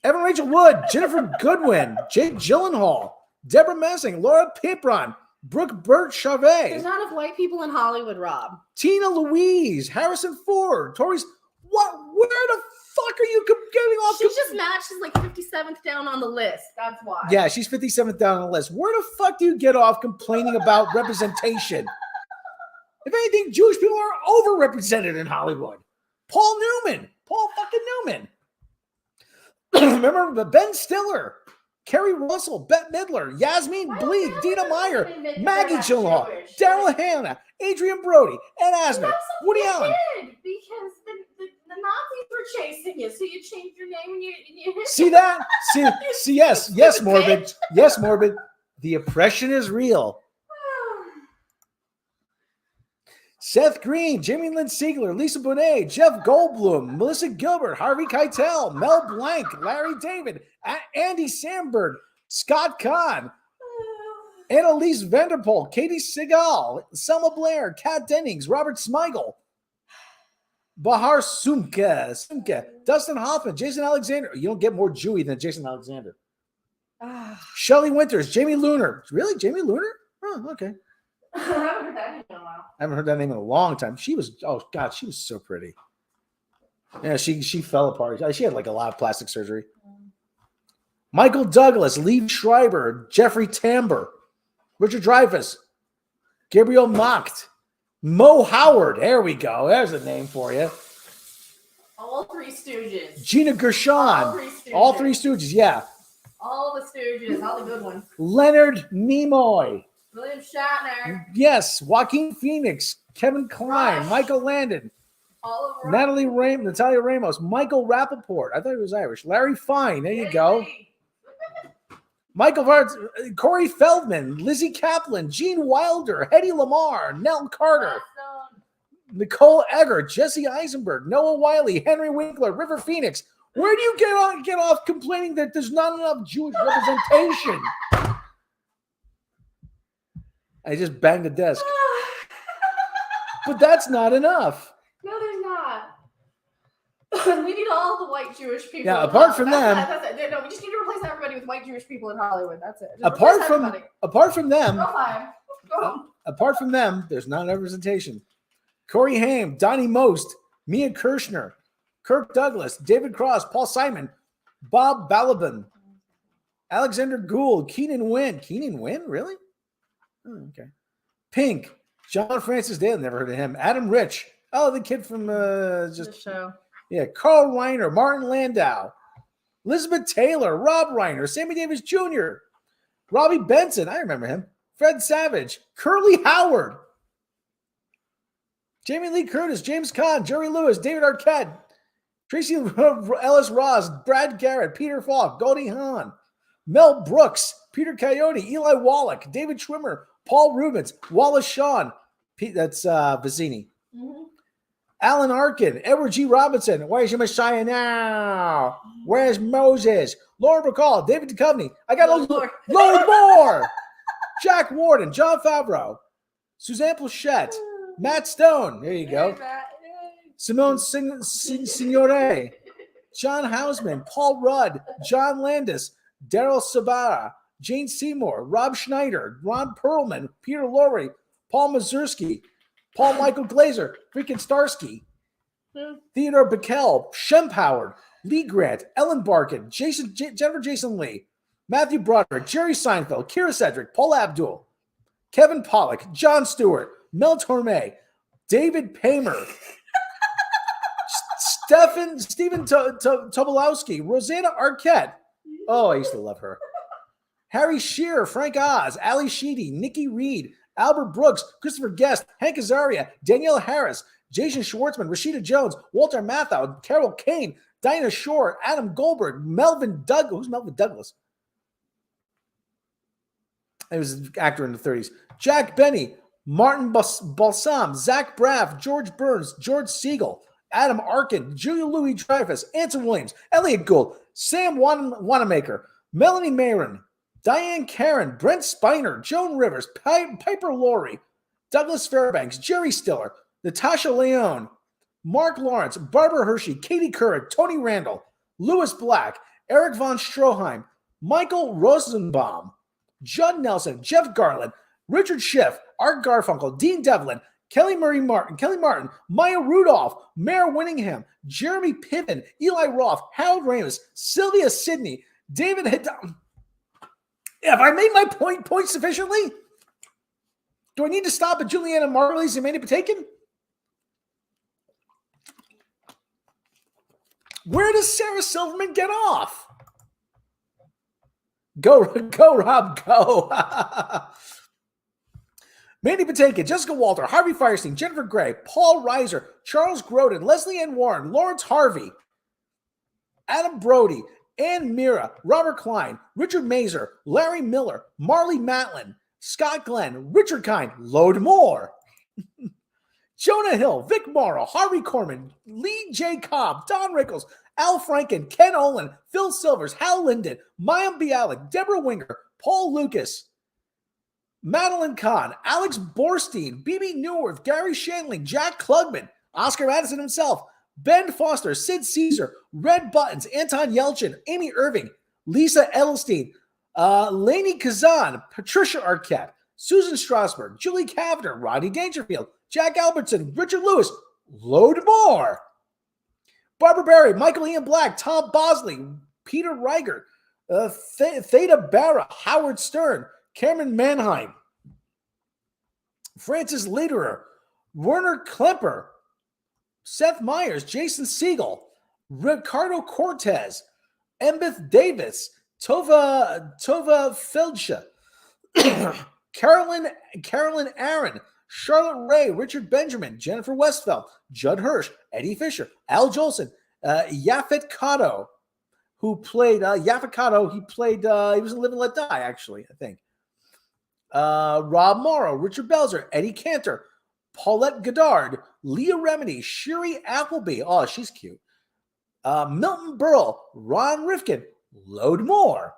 Evan Rachel Wood, Jennifer Goodwin, Jake Gyllenhaal, Deborah Messing, Laura Pepron, Brooke Burke-Charvet. There's not enough white people in Hollywood, Rob. Tina Louise, Harrison Ford, Where the fuck are you getting off? She's just mad. She's like 57th down on the list. That's why. Yeah, she's 57th down on the list. Where the fuck do you get off complaining about representation? If anything, Jewish people are overrepresented in Hollywood. Paul fucking Newman. Remember Ben Stiller, Kerry Russell, Bette Midler, Yasmin Bleak, Dina Meyer, Maggie Gyllenhaal, Daryl Hannah, Adrian Brody, Ed Asner, Woody Allen. Because the Nazis were chasing you, so you changed your name and you See that? See, yes, Morbid. Yes, Morbid. The oppression is real. Seth Green, Jamie Lynn Sigler, Lisa Bonet, Jeff Goldblum, Melissa Gilbert, Harvey Keitel, Mel Blanc, Larry David, Andy Samberg, Scott Kahn, Annalise Vanderpool, Katie Seagal, Selma Blair, Kat Dennings, Robert Smigel, Bahar Sumke, Dustin Hoffman, Jason Alexander. You don't get more Jewy than Jason Alexander. Shelley Winters, Jamie Lunar. Really? Jamie Lunar? Oh, okay. I haven't heard that name in a while. I haven't heard that name in a long time. She was so pretty. Yeah, she fell apart. She had like a lot of plastic surgery. Michael Douglas, Lee Schreiber, Jeffrey Tambor, Richard Dreyfuss, Gabriel Macht, Mo Howard. There we go. There's a name for you. All Three Stooges. Gina Gershon. All Three Stooges, yeah. All the Stooges, all the good ones. Leonard Nimoy. William Shatner. Yes, Joaquin Phoenix, Kevin Kline, Rush. Michael Landon, Natalia Ramos, Michael Rappaport. I thought he was Irish. Larry Fine. There you go. Michael Vart, Corey Feldman, Lizzie Kaplan, Gene Wilder, Hedy Lamarr, Nell Carter, Nicole Egger, Jesse Eisenberg, Noah Wiley, Henry Winkler, River Phoenix. Where do you get off complaining that there's not enough Jewish representation? I just banged the desk. But that's not enough. No, there's not. We need all the white Jewish people. Yeah, apart from them. That's it. No, we just need to replace everybody with white Jewish people in Hollywood. That's it. Just Apart from them, go fine. Go home. Apart from them, there's not representation. Corey Haim, Donnie Most, Mia Kirshner, Kirk Douglas, David Cross, Paul Simon, Bob Balaban, Alexander Gould, Keenan Wynn. Keenan Wynn, really? Oh, okay. Pink, John Francis Dale, never heard of him. Adam Rich. Oh, the kid from just the show. Yeah, Carl Reiner, Martin Landau, Elizabeth Taylor, Rob Reiner, Sammy Davis Jr., Robbie Benson, I remember him, Fred Savage, Curly Howard, Jamie Lee Curtis, James Caan, Jerry Lewis, David Arquette, Tracy Ellis Ross, Brad Garrett, Peter Falk, Goldie Hawn, Mel Brooks, Peter Coyote, Eli Wallach, David Schwimmer, Paul Rubens, Wallace Shawn, that's Vicini. Mm-hmm. Alan Arkin, Edward G. Robinson, Where's your Messiah now? Where's Moses? Lauren Bacall, David Duchovny. I got Lord Moore. Jack Warden, John Favreau, Suzanne Plachette, Matt Stone. There you go. Simone Signore, John Hausman, Paul Rudd, John Landis, Daryl Sabara, Jane Seymour, Rob Schneider, Ron Perlman, Peter Lorre, Paul Mazursky, Paul Michael Glazer, freaking Starsky, Theodore Bickel, Shem Howard, Lee Grant, Ellen Barkin, Jennifer Jason Lee, Matthew Broderick, Jerry Seinfeld, Kira Cedric, Paul Abdul, Kevin Pollak, John Stewart, Mel Torme, David Paymer, Stephen Tobolowsky, Rosanna Arquette. Oh, I used to love her. Harry Shearer, Frank Oz, Ali Sheedy, Nikki Reed, Albert Brooks, Christopher Guest, Hank Azaria, Danielle Harris, Jason Schwartzman, Rashida Jones, Walter Matthau, Carol Kane, Dinah Shore, Adam Goldberg, Melvin Douglas. Who's Melvin Douglas? He was an actor in the 30s. Jack Benny, Martin Balsam, Zach Braff, George Burns, George Siegel, Adam Arkin, Julia Louis-Dreyfus, Anson Williams, Elliot Gould, Sam Wanamaker, Melanie Marin, Diane Karen, Brent Spiner, Joan Rivers, Piper Laurie, Douglas Fairbanks, Jerry Stiller, Natasha Leone, Mark Lawrence, Barbara Hershey, Katie Couric, Tony Randall, Lewis Black, Eric von Stroheim, Michael Rosenbaum, Judd Nelson, Jeff Garland, Richard Schiff, Art Garfunkel, Dean Devlin, Kelly Martin, Maya Rudolph, Mare Winningham, Jeremy Piven, Eli Roth, Harold Ramis, Sylvia Sidney, David Hiddam. Have I made my point sufficiently? Do I need to stop at Juliana Margulies and Mandy Patinkin? Where does Sarah Silverman get off? Go, Rob, go. Mandy Patinkin, Jessica Walter, Harvey Firestein, Jennifer Gray, Paul Reiser, Charles Grodin, Leslie Ann Warren, Lawrence Harvey, Adam Brody, Ann Mira, Robert Klein, Richard Mazer, Larry Miller, Marley Matlin, Scott Glenn, Richard Kind, Load Moore, Jonah Hill, Vic Morrow, Harvey Korman, Lee J. Cobb, Don Rickles, Al Franken, Ken Olin, Phil Silvers, Hal Linden, Mayim Bialik, Deborah Winger, Paul Lucas, Madeline Kahn, Alex Borstein, B.B. Newworth, Gary Shandling, Jack Klugman, Oscar Madison himself, Ben Foster, Sid Caesar, Red Buttons, Anton Yelchin, Amy Irving, Lisa Edelstein, Lainey Kazan, Patricia Arquette, Susan Strasberg, Julie Kavner, Rodney Dangerfield, Jack Albertson, Richard Lewis, load more. Barbara Barry, Michael Ian Black, Tom Bosley, Peter Reiger, Theda Barra, Howard Stern, Cameron Manheim, Francis Lederer, Werner Klemper, Seth Meyers, Jason Siegel, Ricardo Cortez, Embeth Davis, Tova Feldsha, Carolyn Aaron, Charlotte Ray, Richard Benjamin, Jennifer Westfeld, Judd Hirsch, Eddie Fisher, Al Jolson, Yaphet Kotto, who played Yaphet Kotto. He was in Live and Let Die, actually, I think. Rob Morrow, Richard Belzer, Eddie Cantor, Paulette Goddard, Leah Remedy, Shiri Appleby. Oh, she's cute. Milton Berle, Ron Rifkin, load more.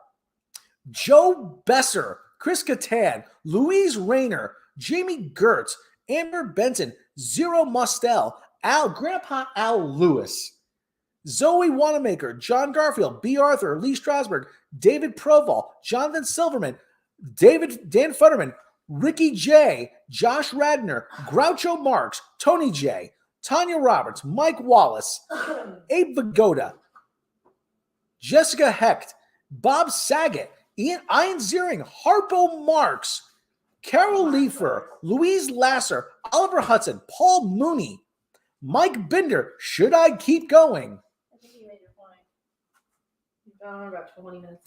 Joe Besser, Chris Kattan, Louise Rayner, Jamie Gertz, Amber Benson, Zero Mostel, Grandpa Al Lewis, Zoe Wanamaker, John Garfield, B. Arthur, Lee Strasberg, David Proval, Jonathan Silverman, Dan Futterman, Ricky J, Josh Radner, Groucho Marx, Tony J, Tanya Roberts, Mike Wallace, Abe Vigoda, Jessica Hecht, Bob Saget, Ian Ziering, Harpo Marx, Carol Leifer, Louise Lasser, Oliver Hudson, Paul Mooney, Mike Binder. Should I keep going? I think you made your point. You've gone on about 20 minutes.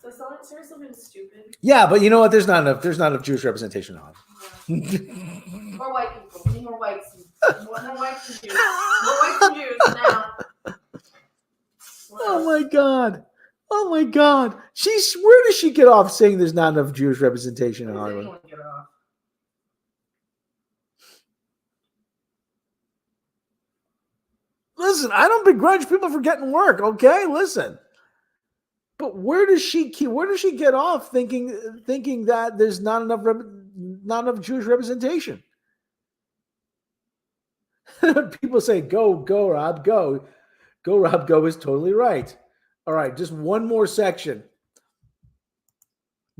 So seriously been stupid. Yeah, but you know what? There's not enough Jewish representation on. More white people. We need more whites. More whites than Jews. More whites than Jews now. Oh my god. Oh my god. Where does she get off saying there's not enough Jewish representation in Hollywood? Get off? Listen, I don't begrudge people for getting work, okay? Listen. But where does she get off thinking that there's not enough Jewish representation? People say, go, Rob, go. Go, Rob, go is totally right. All right, just one more section.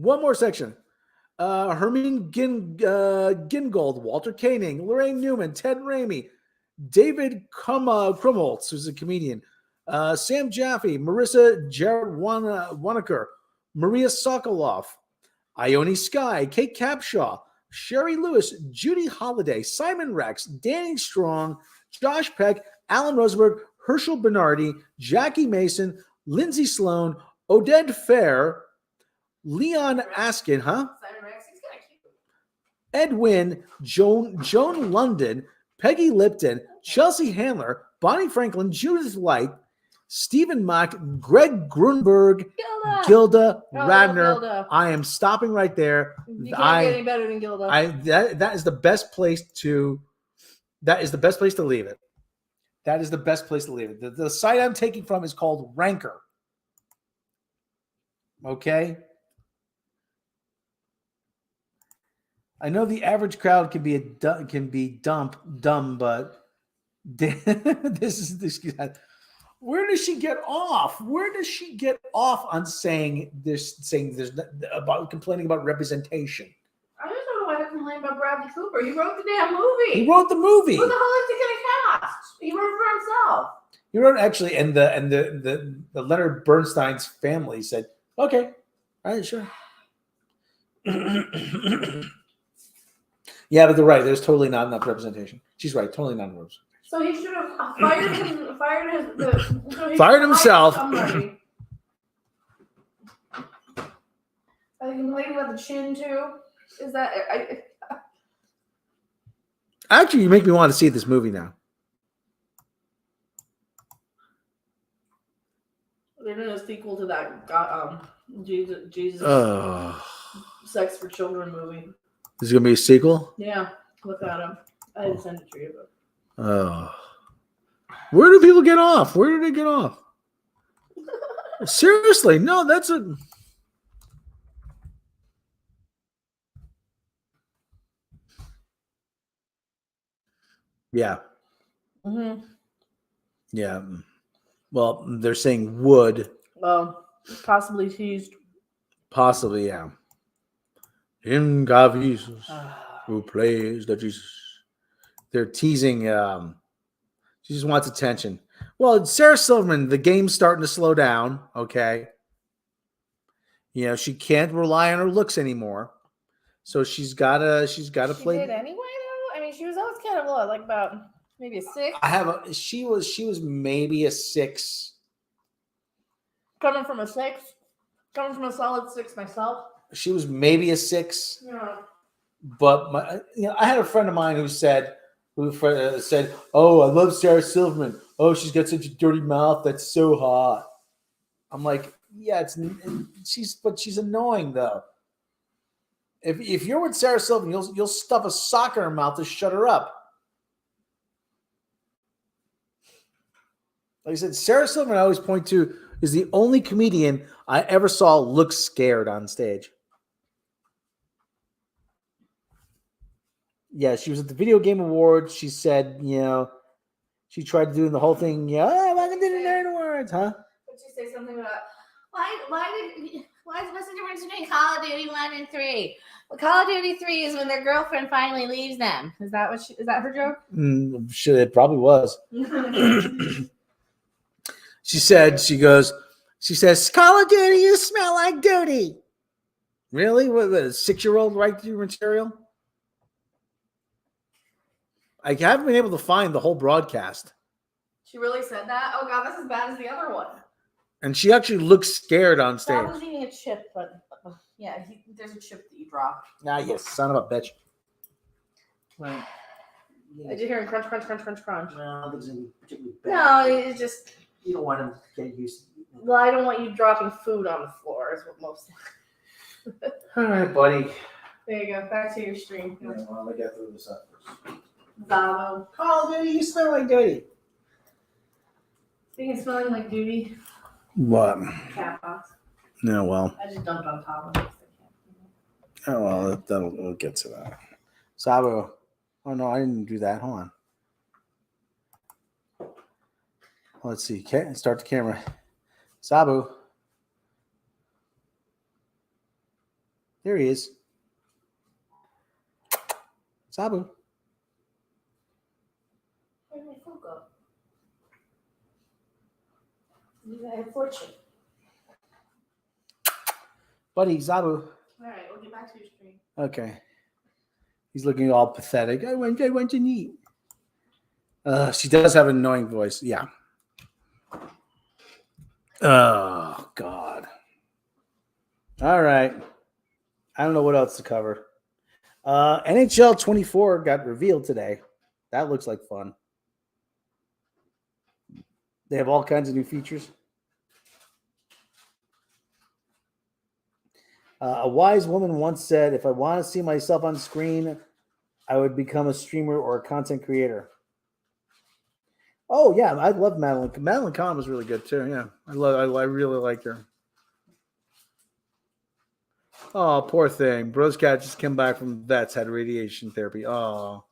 Hermine Gingold, Walter Koenig, Lorraine Newman, Ted Ramey, David Krumholtz, who's a comedian, Sam Jaffe, Marissa Jared Wanaker, Maria Sokoloff, Ione Sky, Kate Capshaw, Sherry Lewis, Judy Holliday, Simon Rex, Danny Strong, Josh Peck, Alan Rosenberg, Herschel Bernardi, Jackie Mason, Lindsay Sloan, Oded Fair, Leon Askin, Simon Rex, he's kind of cute. Ed Wynn, Joan London, Peggy Lipton, Chelsea Handler, Bonnie Franklin, Judith Light, Stephen Mock, Greg Grunberg, Gilda Radner. Gilda. I am stopping right there. You can't get any better than Gilda. That is the best place to leave it. That is the best place to leave it. The site I'm taking from is called Ranker. Okay? I know the average crowd can be dumb, but this. Where does she get off? Where does she get off on saying there's about complaining about representation? I just don't know why they're complaining about Bradley Cooper. He wrote the damn movie. He wrote the movie. Who the hell is he gonna cast? He wrote it for himself. He wrote actually, and the Leonard Bernstein's family said, "Okay, all right, sure." Yeah, but they're right. There's totally not enough representation. She's right. Totally not enough representation. So he should have Fired himself. Somebody. Are they complaining about the chin too? Is that Actually, you make me want to see this movie now. They're doing a sequel to that Jesus Sex for Children movie. Is it gonna be a sequel? Yeah, look at him. I didn't send it to you, but where do people get off? Where do they get off? Seriously, no, that's a. Yeah. Mm-hmm. Yeah. Well, they're saying would. Possibly teased. Possibly, yeah. In God Jesus, who plays the Jesus. They're teasing. She just wants attention. Well, Sarah Silverman, the game's starting to slow down. Okay. You know, she can't rely on her looks anymore. So she's gotta play. She did anyway, though. I mean, she was always kind of low, like about maybe a 6. She was maybe a 6. Coming from a 6. Coming from a solid 6 myself. She was maybe a 6. Yeah. But I had a friend of mine who said, "Oh, I love Sarah Silverman. Oh, she's got such a dirty mouth. That's so hot." I'm like, yeah, she's annoying though. If you're with Sarah Silverman, you'll stuff a sock in her mouth to shut her up. Like I said, Sarah Silverman I always point to is the only comedian I ever saw look scared on stage. Yeah, she was at the Video Game Awards. She said, She tried doing the whole thing. Yeah, welcome to the Nerd Awards, huh? Did she say something about what's the difference between Call of Duty 1 and 3? Well, Call of Duty 3 is when their girlfriend finally leaves them. Is that her joke? Shit, it probably was. She says, Call of Duty, you smell like duty. Really? What a 6-year-old write your material? I haven't been able to find the whole broadcast. She really said that? Oh, God, that's as bad as the other one. And she actually looks scared on stage. I was eating a chip, but yeah, there's a chip that you drop. Ah, yes, son of a bitch. Right. I did hear him crunch, crunch, crunch, crunch, crunch. No, this isn't particularly bad. No, it's just... You don't want him to get used to it. Well, I don't want you dropping food on the floor, is what most... All right, buddy. There you go. Back to your stream. Yeah, well, let me get through this up first. Zavo. Call of Duty, you smell like duty. Speaking of smelling like duty. What? Cat box. No, well. I just dumped on top of it. Oh, well, we'll get to that. Sabo. Oh, no, I didn't do that. Hold on. Let's see. Start the camera. Sabu. There he is. Sabu. Where'd my phone go? I have fortune. Buddy, Sabu. All right, we'll get back to your stream. Okay. He's looking all pathetic. I went to eat. She does have an annoying voice. Yeah. Oh, God. All right. I don't know what else to cover. NHL 24 got revealed today. That looks like fun. They have all kinds of new features. A wise woman once said, if I want to see myself on screen, I would become a streamer or a content creator. Oh, yeah. I love Madeline. Madeline Kahn was really good, too. Yeah. I really liked her. Oh, poor thing. Bros Cat just came back from vets, had radiation therapy. Oh.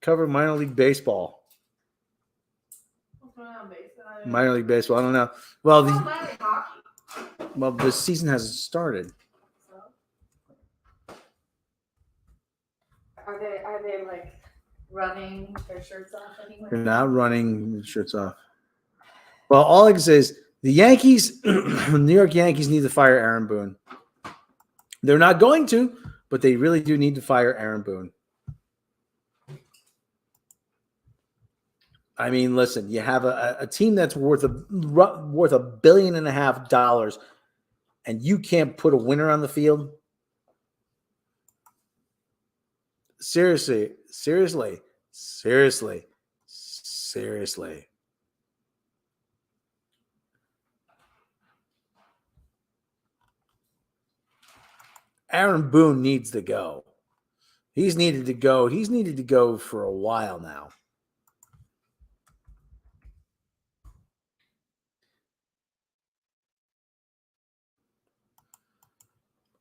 Cover minor league baseball. What's going on, baseball? Minor league baseball. I don't know. Well, minor league hockey. Well, the season hasn't started. So? Are they like running their shirts off anyway? They're not running with shirts off. Well, all I can say is the Yankees, New York Yankees need to fire Aaron Boone. They're not going to, but they really do need to fire Aaron Boone. I mean, listen, you have a team that's worth $1.5 billion, and you can't put a winner on the field. Seriously. Aaron Boone needs to go. He's needed to go. He's needed to go for a while now.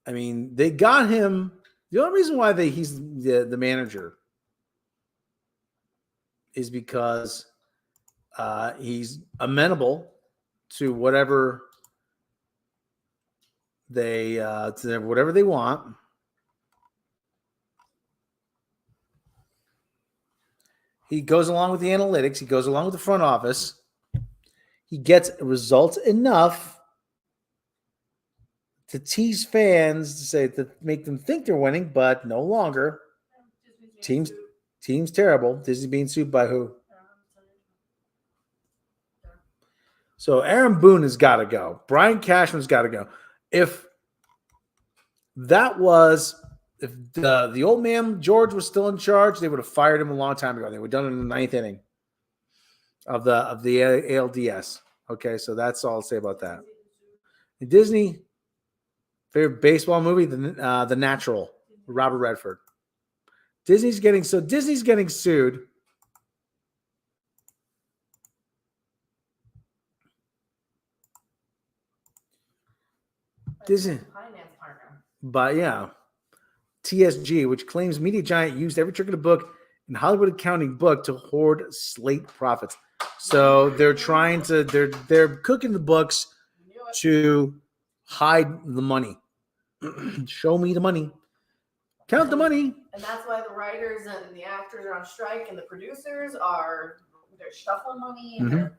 I mean, they got him. The only reason why he's the manager is because he's amenable to whatever they want. He goes along with the analytics. He goes along with the front office. He gets results enough to tease fans, to make them think they're winning, but no longer. Team's terrible. Disney's being sued by who? So Aaron Boone has got to go. Brian Cashman's got to go. If the old man George was still in charge, they would have fired him a long time ago. They would have done it in the 9th inning of the ALDS. Okay, so that's all I'll say about that. And Disney. Favorite baseball movie, The Natural, Robert Redford. Disney's getting sued. Disney, but yeah, TSG, which claims media giant used every trick in the book in Hollywood accounting book to hoard slate profits. So they're trying to they're cooking the books to hide the money. Show me the money. Count the money. And that's why the writers and the actors are on strike, and the producers they're shuffling money. And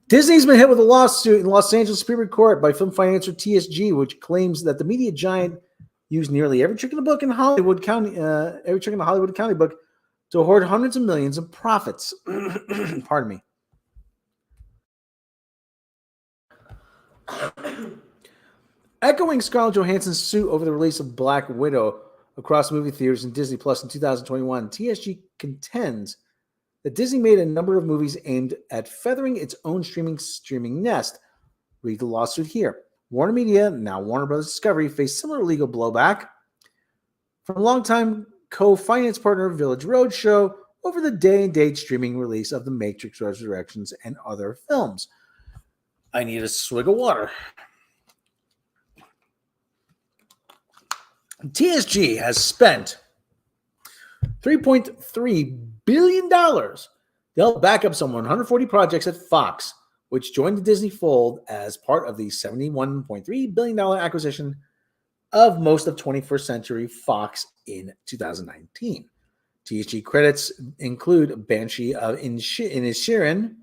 Disney's been hit with a lawsuit in Los Angeles Superior Court by film financer TSG, which claims that the media giant used nearly every trick in the book in Hollywood County, book to hoard hundreds of millions of profits. Pardon me. Echoing Scarlett Johansson's suit over the release of Black Widow across movie theaters and Disney Plus in 2021, TSG contends that Disney made a number of movies aimed at feathering its own streaming nest. Read the lawsuit here. Warner Media, now Warner Bros. Discovery, faced similar legal blowback from longtime co-finance partner Village Roadshow over the day-and-date streaming release of The Matrix Resurrections and other films. I need a swig of water. TSG has spent $3.3 billion to help back up some 140 projects at Fox, which joined the Disney fold as part of the $71.3 billion acquisition of most of 21st Century Fox in 2019. TSG credits include Banshee of Inisherin,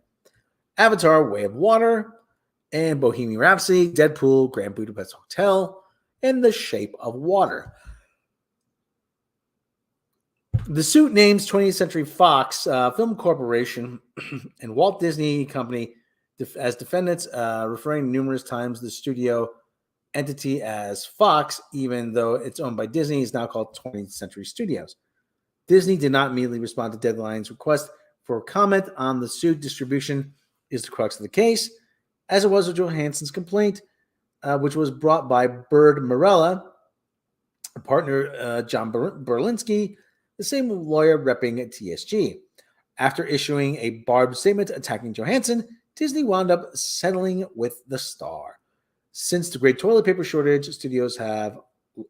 Avatar: Way of Water, and Bohemian Rhapsody, Deadpool, Grand Budapest Hotel, and The Shape of Water. The suit names 20th Century Fox Film Corporation and Walt Disney Company as defendants, referring numerous times to the studio entity as Fox, even though it's owned by Disney, is now called 20th Century Studios. Disney did not immediately respond to Deadline's request for comment on the suit. Distribution is the crux of the case, as it was with Johansson's complaint, which was brought by Bird Morella, partner John Berlinski, the same lawyer repping at TSG. After issuing a barbed statement attacking Johansson, Disney wound up settling with the star. Since the great toilet paper shortage, studios have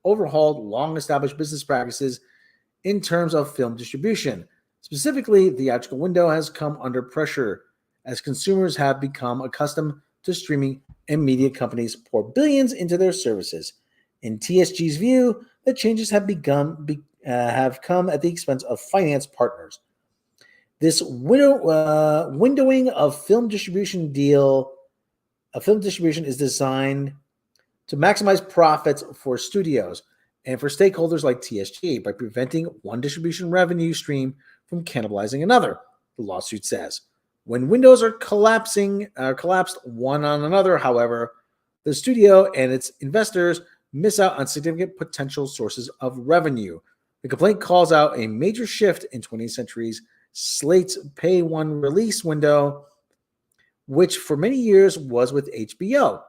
overhauled long-established business practices in terms of film distribution. Specifically, the theatrical window has come under pressure as consumers have become accustomed to streaming and media companies pour billions into their services. In TSG's view, the changes have come at the expense of finance partners. This windowing of film distribution is designed to maximize profits for studios and for stakeholders like TSG by preventing one distribution revenue stream from cannibalizing another, the lawsuit says. When windows are collapsed one on another, however, the studio and its investors miss out on significant potential sources of revenue. The complaint calls out a major shift in 20th Century's slate's pay one release window, which for many years was with HBO.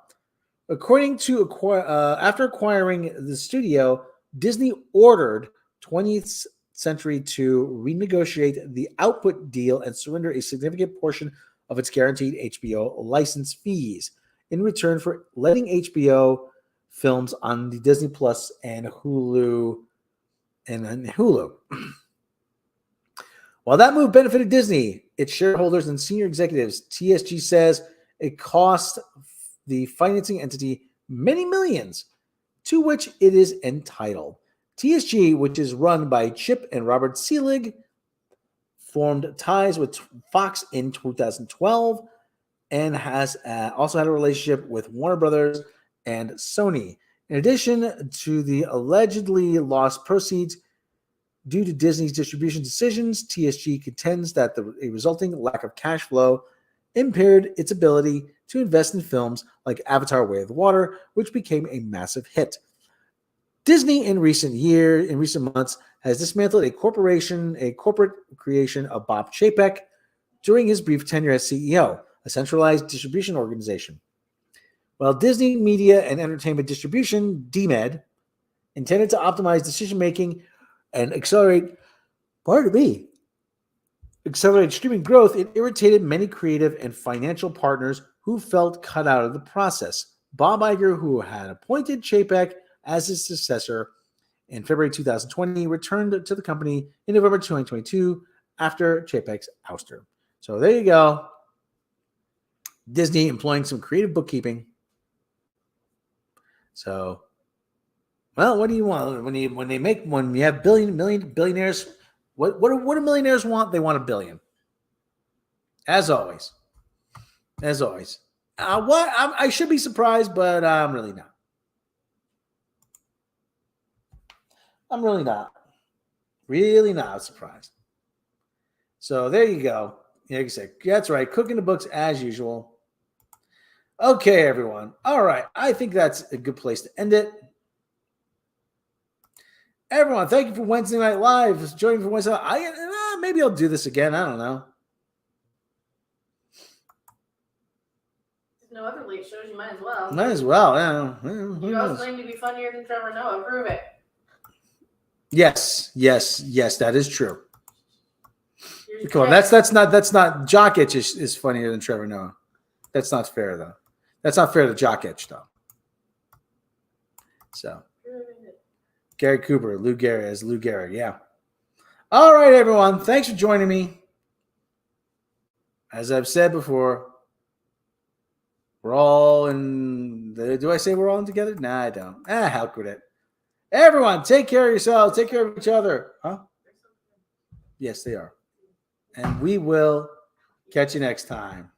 According to after acquiring the studio, Disney ordered 20th Century to renegotiate the output deal and surrender a significant portion of its guaranteed HBO license fees in return for letting HBO films on the Disney Plus and Hulu. While that move benefited Disney, its shareholders and senior executives, TSG says it cost the financing entity many millions, to which it is entitled. TSG, which is run by Chip and Robert Seelig, formed ties with Fox in 2012 and has also had a relationship with Warner Brothers and Sony. In addition to the allegedly lost proceeds due to Disney's distribution decisions, TSG contends that a resulting lack of cash flow impaired its ability to invest in films like Avatar: Way of the Water, which became a massive hit. Disney in recent months has dismantled a corporate creation of Bob Chapek during his brief tenure as CEO, a centralized distribution organization. While Disney Media and Entertainment Distribution, DMED, intended to optimize decision-making and accelerate streaming growth, it irritated many creative and financial partners who felt cut out of the process. Bob Iger, who had appointed Chapek as his successor, in February 2020, returned to the company in November 2022 after Chapek's ouster. So there you go. Disney employing some creative bookkeeping. So, well, what do you want when you have billionaires? What do millionaires want? They want a billion. As always. I should be surprised, but I'm really not. I'm really not. Really not surprised. So there you go. Like I said, that's right. Cooking the books as usual. Okay, everyone. All right. I think that's a good place to end it. Everyone, thank you for Wednesday Night Live. Joining for Wednesday Night. Maybe I'll do this again. I don't know. There's no other late shows. You might as well. Might as well. Yeah. You also claim to be funnier than Trevor Noah. Prove it. Yes. That is true. Come on, that's not Jock Itch is funnier than Trevor Noah. That's not fair though. That's not fair to Jock Itch though. So Gary Cooper, Lou Gehrig, yeah. All right, everyone. Thanks for joining me. As I've said before, we're all in. Do I say we're all in together? Nah, I don't. How could it? Everyone, take care of yourselves. Take care of each other. Huh? Yes, they are. And we will catch you next time.